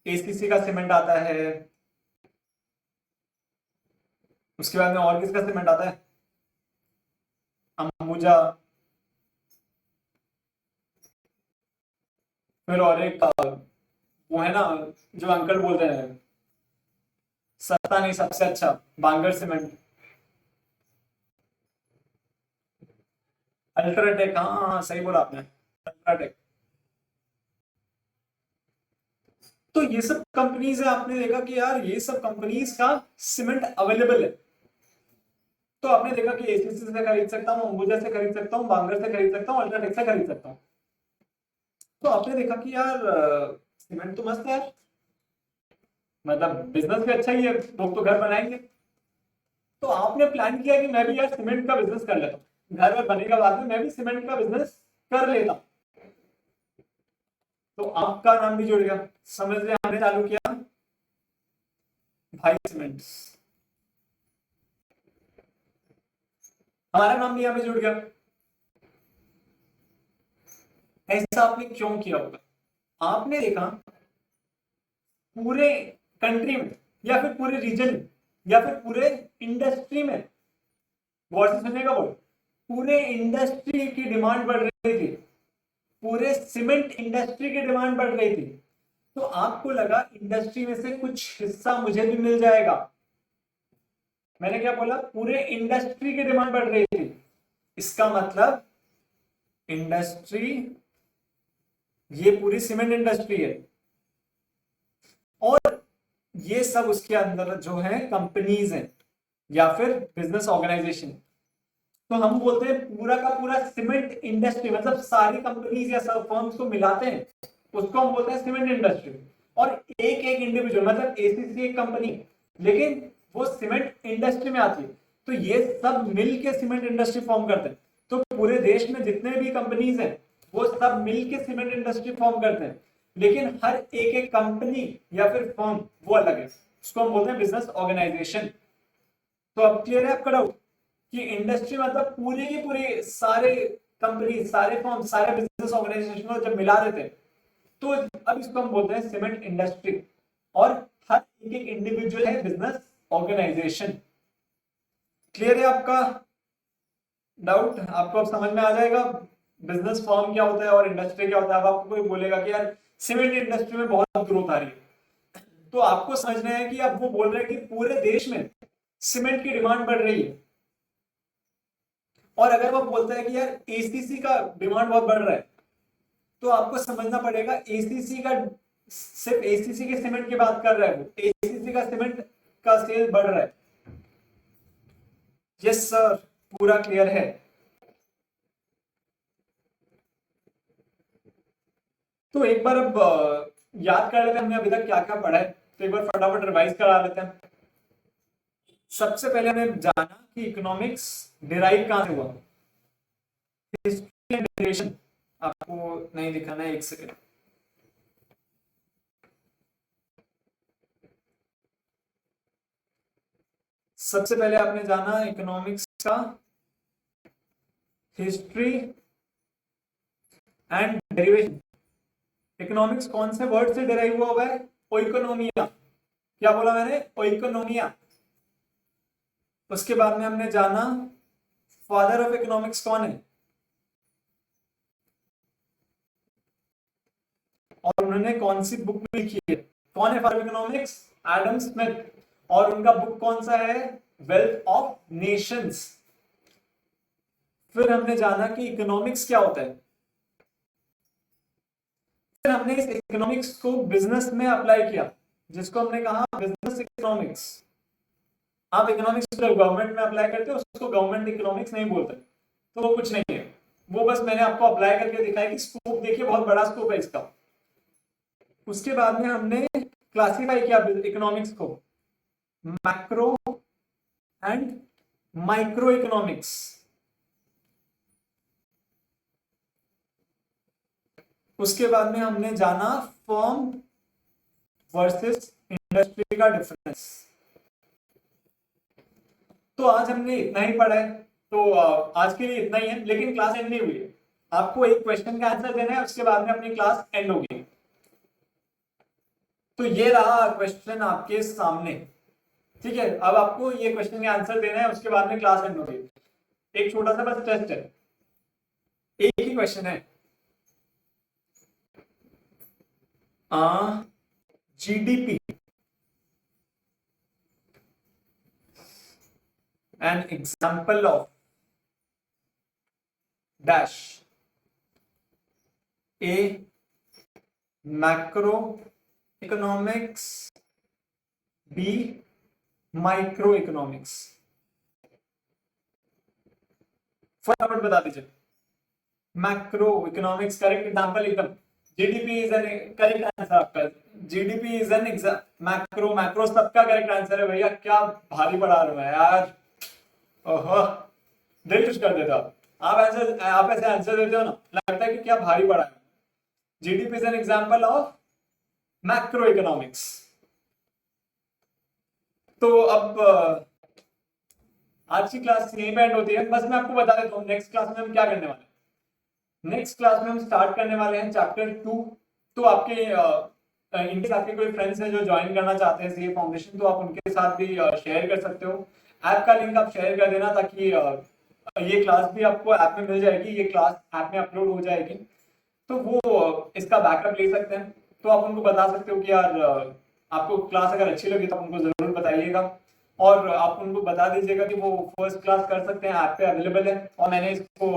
एसीसी का सीमेंट आता है, उसके बाद में और किसका सीमेंट आता है? अंबुजा, फिर और एक वो है ना जो अंकल बोलते हैं सस्ता नहीं सबसे अच्छा, बांगर सीमेंट, अल्ट्राटेक। हाँ हाँ हाँ, सही बोला आपने, अल्ट्राटेक। तो ये सब कंपनीज है, आपने देखा कि यार ये सब कंपनीज का सीमेंट अवेलेबल है, तो आपने देखा कि एसीसी से खरीद सकता हूँ, अंबुजा से खरीद सकता हूँ, बांगर से खरीद सकता हूँ, अल्ट्राटेक से खरीद सकता हूँ। तो आपने देखा कि यार सीमेंट तो मस्त है यार, मतलब बिजनेस भी अच्छा ही है, लोग तो घर बनाएंगे। तो आपने प्लान किया कि मैं भी यार सीमेंट का बिजनेस कर लेता हूँ, घर में बनेगा बाद में, मैं भी सीमेंट का बिजनेस कर लेता हूँ। तो आपका नाम भी जुड़ गया, समझ रहे हमने चालू किया भाई सीमेंट्स, हमारा नाम भी यहाँ पे जुड़ गया। ऐसा आपने क्यों किया होगा? आपने देखा पूरे कंट्री में या फिर पूरे रीजन में या फिर पूरे इंडस्ट्री में, गौर से सुनिएगा बोल, पूरे इंडस्ट्री की डिमांड बढ़ रही थी, पूरे सीमेंट इंडस्ट्री की डिमांड बढ़ रही थी। तो आपको लगा इंडस्ट्री में से कुछ हिस्सा मुझे भी मिल जाएगा। मैंने क्या बोला? पूरे इंडस्ट्री की डिमांड बढ़ रही थी, इसका मतलब इंडस्ट्री, ये पूरी सीमेंट इंडस्ट्री है और ये सब उसके अंदर जो है कंपनीज हैं या फिर बिजनेस ऑर्गेनाइजेशन। तो हम बोलते हैं पूरा का पूरा सीमेंट इंडस्ट्री, मतलब सारी कंपनीज या सब फर्म्स को मिलाते हैं, उसको हम बोलते हैं सीमेंट इंडस्ट्री। और एक एक इंडिविजुअल, मतलब एसीसी एक कंपनी, लेकिन वो सीमेंट इंडस्ट्री में आती है, तो ये सब मिलके सीमेंट इंडस्ट्री फॉर्म करते हैं। तो पूरे देश में जितने भी कंपनीज हैं वो सब मिलके सीमेंट इंडस्ट्री फॉर्म करते हैं, लेकिन हर एक एक कंपनी या फिर फर्म वो अलग है, उसको हम बोलते हैं बिजनेस ऑर्गेनाइजेशन। तो अब क्लियर है आपका डाउट कि इंडस्ट्री मतलब पूरे के पूरे सारे कंपनी, सारे फर्म, सारे बिजनेस ऑर्गेनाइजेशन को जब मिला देते हैं तो अब इसको हम बोलते हैं सीमेंट इंडस्ट्री, और हर एक एक इंडिविजुअल है बिजनेस ऑर्गेनाइजेशन। क्लियर है आपका डाउट? आपको अब समझ में आ जाएगा बिजनेस फर्म क्या होता है और इंडस्ट्री क्या होता है। अब आपको कोई बोलेगा कि यार सीमेंट इंडस्ट्री में बहुत ग्रोथ आ रही है, तो आपको समझना है कि अब वो बोल रहे हैं कि पूरे देश में सीमेंट की डिमांड बढ़ रही है, और अगर वो बोलता है कि यार एसीसी का डिमांड बहुत बढ़ रहा है, तो आपको समझना पड़ेगा एसीसी का, सिर्फ एसीसी के सीमेंट की बात कर रहा है वो, एसीसी का सीमेंट का सेल बढ़ रहा है। यस सर, पूरा क्लियर है। तो एक बार अब याद कर लेते हैं हमने अभी तक क्या क्या पढ़ा है, तो एक बार फटाफट रिवाइज करा लेते हैं। सबसे पहले हमने जाना कि इकोनॉमिक्स डिराइव कहां से हुआ। हिस्ट्री एंड डेरिवेशन आपको नहीं दिखाना है, एक सेकेंड। सबसे पहले आपने जाना इकोनॉमिक्स का हिस्ट्री एंड डेरिवेशन। इकोनॉमिक्स कौन से वर्ड से डिराइव हुआ है? ओइकोनोमिया। क्या बोला मैंने? ओइकोनोमिया। उसके बाद में हमने जाना फादर ऑफ इकोनॉमिक्स कौन है, और उन्होंने कौन सी बुक लिखी है। कौन है father of economics? Adam Smith. और उनका बुक कौन सा है? Wealth of Nations. फिर हमने जाना कि इकोनॉमिक्स क्या होता है। फिर हमने इस इकोनॉमिक्स को बिजनेस में अप्लाई किया, जिसको हमने कहा बिजनेस इकोनॉमिक्स। आप इकोनॉमिक्स गवर्नमेंट में अप्लाई करते हो, उसको गवर्नमेंट इकोनॉमिक्स नहीं बोलते, तो वो कुछ नहीं है। वो बस मैंने आपको अप्लाई करके दिखाया कि स्कोप देखिए, बहुत बड़ा स्कोप है इसका। उसके बाद में हमने क्लासिफाई किया इकोनॉमिक्स को मैक्रो एंड माइक्रो इकोनॉमिक्स। उसके बाद में हमने जाना फर्म वर्सेस इंडस्ट्री का डिफरेंस। तो आज हमने इतना ही पढ़ा है, तो आज के लिए इतना ही है, लेकिन क्लास एंड नहीं हुई है। आपको एक क्वेश्चन का आंसर देना है, उसके बाद में अपनी क्लास एंड होगी। तो ये रहा क्वेश्चन आपके सामने, ठीक है। अब आपको ये क्वेश्चन का आंसर देना है, उसके बाद में क्लास एंड होगी। एक छोटा सा बस टेस्ट है, एक ही क्वेश्चन है। GDP an example of dash a macro economics, b micro economics। फटाफट बता दीजिए। मैक्रो इकोनॉमिक्स करेक्ट एग्जांपल एकदम। GDP is an correct answer आपका। GDP is an macro, macro सबका करेक्ट आंसर है भैया। क्या भारी पढ़ा रहे हो यार, ओहो, दिल खुश कर देता आप ऐसे आंसर देते हो ना, लगता है कि क्या भारी पड़ा है। GDP is an example of macro economics. तो अब आज की क्लास यहीं पे एंड होती है। बस मैं आपको बता देता हूँ नेक्स्ट क्लास में हम क्या करने वाले हैं। नेक्स्ट क्लास में हम स्टार्ट करने वाले हैं चैप्टर 2। तो आपके इनके साथ के कोई फ्रेंड्स हैं जो ज्वाइन करना चाहते हैं सीए फाउंडेशन, तो आप उनके साथ भी शेयर कर सकते हो। ऐप का लिंक आप शेयर कर देना, ताकि ये क्लास भी आपको ऐप में मिल जाएगी, ये क्लास ऐप में अपलोड हो जाएगी, तो वो इसका बैकअप ले सकते हैं। तो आप उनको बता सकते हो कि यार आपको क्लास अगर अच्छी लगी तो आप उनको जरूर बताइएगा, और आप उनको बता दीजिएगा कि वो फर्स्ट क्लास कर सकते हैं, ऐप पे अवेलेबल है। और मैंने इसको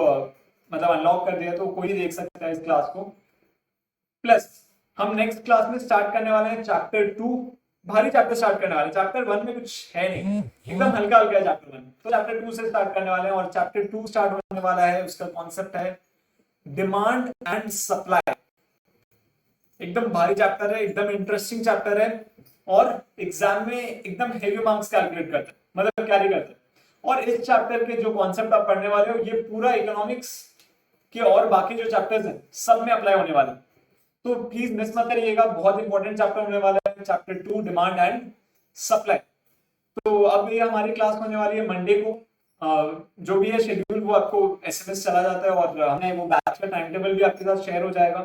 मतलब अनलॉक कर दिया, तो कोई देख सकता है इस क्लास को। प्लस हम नेक्स्ट क्लास में स्टार्ट करने वाले हैं चैप्टर 2। भारी चैप्टर स्टार्ट करने वाले हैं। चैप्टर 1 में कुछ है नहीं, एकदम हल्का हल्का है चैप्टर 1। तो चैप्टर 2 से स्टार्ट करने वाले हैं, और चैप्टर 2 स्टार्ट होने वाला है, उसका कॉन्सेप्ट है डिमांड एंड सप्लाई। एकदम भारी चैप्टर है, एकदम इंटरेस्टिंग चैप्टर है, और एग्जाम में एकदम हेवी मार्क्स कैलकुलेट करता है, मतलब कैरी करता है। और इस चैप्टर के जो कॉन्सेप्ट आप पढ़ने वाले हो, ये पूरा इकोनॉमिक्स के और बाकी जो चैप्टर्स हैं सब में अप्लाई होने वाले हैं। तो प्लीज मिस मत करिएगा, बहुत इंपॉर्टेंट चैप्टर होने वाला है चैप्टर 2 डिमांड एंड सप्लाई। तो अब ये हमारी क्लास होने वाली है मंडे को। जो भी है शेड्यूल वो आपको एसएमएस चला जाता है, और हमें वो बैच का टाइम टेबल भी आपके साथ शेयर हो जाएगा।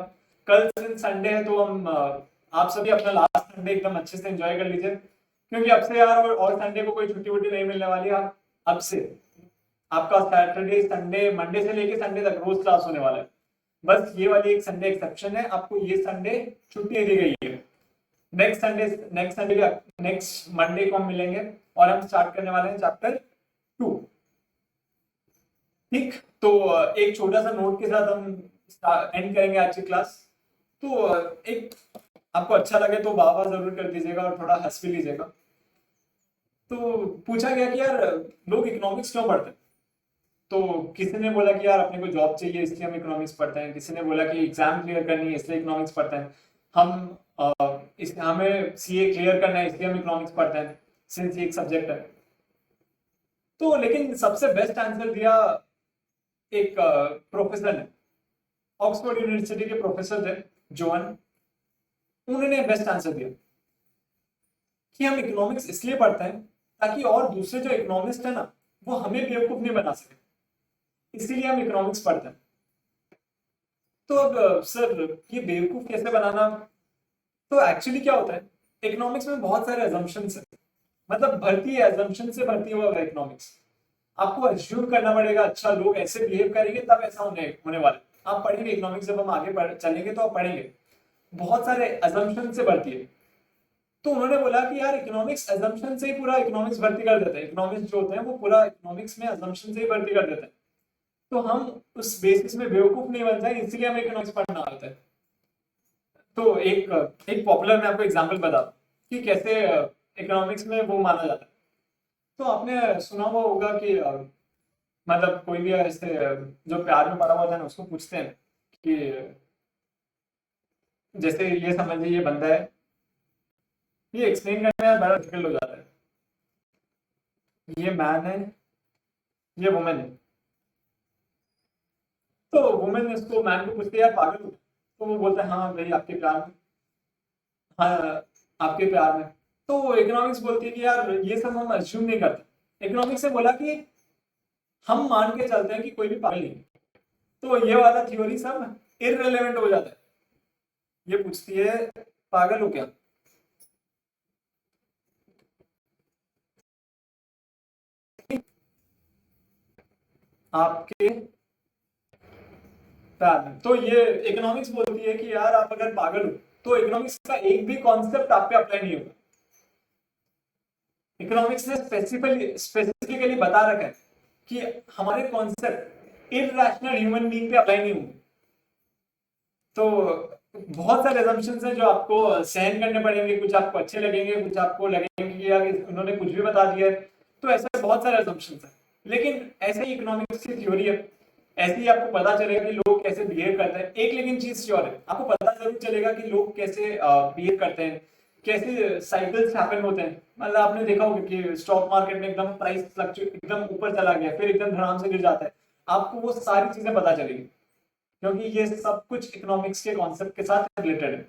कल संडे है, तो हम आप सभी अपना लास्ट संडे एकदम अच्छे से एंजॉय कर लीजिए, क्योंकि अब से यार और संडे को कोई छुट्टी वुट्टी नहीं मिलने वाली है। अब से आपका सैटरडे संडे मंडे से लेके संडे तक रोज क्लास होने वाला है। बस ये वाली एक संडे एक्सेप्शन है, आपको ये संडे छुट्टी दी गई है। नेक्स्ट मंडे को हम मिलेंगे, और हम स्टार्ट करने वाले हैं चैप्टर 2। ठीक, तो एक छोटा सा नोट के साथ हम एंड करेंगे आज की क्लास। तो एक आपको अच्छा लगे तो वाह वाह जरूर कर दीजिएगा, और थोड़ा हंस भी लीजिएगा। तो पूछा गया कि यार लोग इकोनॉमिक्स क्यों पढ़ते हैं। तो किसी ने बोला कि यार अपने को जॉब चाहिए इसलिए हम इकोनॉमिक्स पढ़ते हैं, किसी ने बोला कि एग्जाम क्लियर करनी है इसलिए इकोनॉमिक्स पढ़ते हैं, हम हमें सीए क्लियर करना है इसलिए हम इकोनॉमिक्स पढ़ते हैं सिंस ये एक सब्जेक्ट है। तो लेकिन सबसे बेस्ट आंसर दिया एक प्रोफेसर ने, ऑक्सफोर्ड यूनिवर्सिटी के प्रोफेसर थे जोन। उन्होंने बेस्ट आंसर दिया कि हम इकोनॉमिक्स इसलिए पढ़ते हैं ताकि और दूसरे जो इकोनॉमिस्ट है ना वो हमें बेवकूफ नहीं बना सके, इसीलिए हम इकोनॉमिक्स पढ़ते हैं। तो अब सर ये बेवकूफ कैसे बनाना, तो एक्चुअली क्या होता है इकोनॉमिक्स में बहुत सारे अजम्पशंस है, मतलब भर्ती है अजम्पशन से भर्ती हुआ है इकोनॉमिक्स। आपको अज्यूम करना पड़ेगा अच्छा लोग ऐसे बिहेव करेंगे तब ऐसा होने वाला। आप पढ़ेंगे इकोनॉमिक्स, जब हम आगे चलेंगे तो आप पढ़ेंगे बहुत सारे अजम्पशन से भर्ती है। तो उन्होंने बोला कि यार इकोनॉमिक्स अजम्पशन से ही पूरा इकोनॉमिक्स भर्ती कर देते हैं, इकोनॉमिक्स जो होते हैं वो पूरा इकोनॉमिक्स में अजम्पशन से ही भर्ती कर देते हैं। तो हम उस बेसिस में बेवकूफ नहीं बन जाए इसलिए हमें इकोनॉमिक्स पढ़ना आता है। तो एक एक पॉपुलर मैं आपको एग्जांपल बता कि कैसे इकोनॉमिक्स में वो माना जाता है। तो आपने सुना हुआ होगा कि मतलब कोई भी ऐसे जो प्यार में पड़ा हुआ था ना उसको पूछते हैं कि जैसे ये समझ लीजिए ये बंदा है, ये एक्सप्लेन करना बड़ा डिफिकल्ट हो जाता है। ये मैन है, ये वुमेन है। तो वुमेन इसको मैन को पूछते यार पागल हो, तो वो बोलता है हाँ भाई आपके प्यार में, हाँ आपके प्यार में। तो इकोनॉमिक्स बोलती है कि यार ये सब हम अज्यूम नहीं करते, इकोनॉमिक्स ने बोला कि हम मान के चलते हैं कि कोई भी पागल नहीं। तो ये वाला थ्योरी सब इररिलेवेंट हो जाता है। ये पूछती है पागल हो क्या, आपके प्यार में। तो ये इकोनॉमिक्स बोलती है कि यार आप अगर पागल हो तो इकोनॉमिक्स का एक भी कॉन्सेप्ट आप पे अप्लाई नहीं होगा। इकोनॉमिक्स ने स्पेसिफिकली बता रखा है कि हमारे कॉन्सेप्ट इरैशनल ह्यूमन बीइंग पे अप्लाई नहीं होंगे। तो बहुत सारे assumptions हैं जो आपको सहन करने पड़ेंगे, कुछ आपको अच्छे लगेंगे, कुछ आपको लगेंगे कि यार उन्होंने कुछ भी बता दिया है। तो ऐसे बहुत सारे assumptions हैं, लेकिन ऐसे ही इकोनॉमिक्स की थ्योरी है, ऐसे ही आपको पता चलेगा कि लोग कैसे बिहेव करते हैं। एक लेकिन चीज श्योर है, आपको पता जरूर चलेगा कि लोग कैसे बिहेव करते हैं, कैसे साइकिल्स हैपन होते हैं। मतलब आपने देखा होगा कि स्टॉक मार्केट में एकदम प्राइस फ्लक्चुएट एकदम ऊपर चला गया फिर एकदम धड़ाम से गिर जाता है, आपको वो सारी चीजें पता चलेगी क्योंकि ये सब कुछ इकोनॉमिक्स के कॉन्सेप्ट के साथ रिलेटेड है।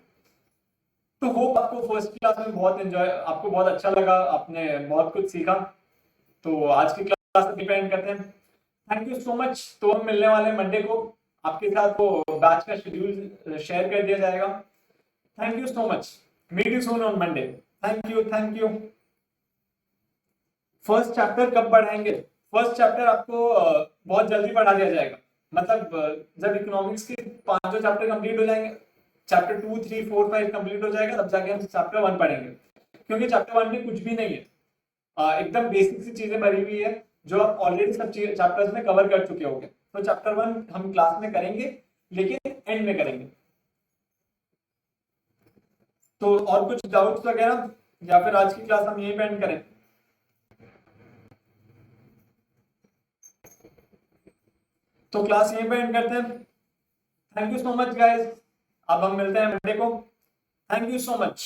तो होप आपको फर्स्ट क्लास में बहुत एंजॉय, आपको बहुत अच्छा लगा, आपने बहुत कुछ सीखा। तो आज की क्लास एंड करते हैं। Thank you so much. तो हम मिलने वाले मंडे को, आपके साथ वो बैच का शेड्यूल शेयर कर दिया जाएगा। Thank you so much, meet you soon on Monday. Thank you thank you. First chapter कब पढ़ाएंगे, फर्स्ट चैप्टर आपको बहुत जल्दी पढ़ा दिया जाएगा। मतलब जब इकोनॉमिक्स के पांचों चैप्टर कंप्लीट हो जाएंगे, चैप्टर 2 3 4 5 कंप्लीट हो जाएगा, तब जाके हम चैप्टर 1 पढ़ेंगे। क्योंकि चैप्टर 1 में कुछ भी नहीं है, एकदम बेसिक सी चीजें भरी हुई है जो आप ऑलरेडी सब चैप्टर्स में कवर कर चुके होंगे। तो चैप्टर 1 हम क्लास में करेंगे लेकिन एंड में करेंगे। तो और कुछ डाउट्स वगैरह, या फिर आज की क्लास हम यहीं पे एंड करें। तो क्लास यहीं पे एंड करते हैं। Thank you so much guys, अब हम मिलते हैं मंडे को। Thank you so much.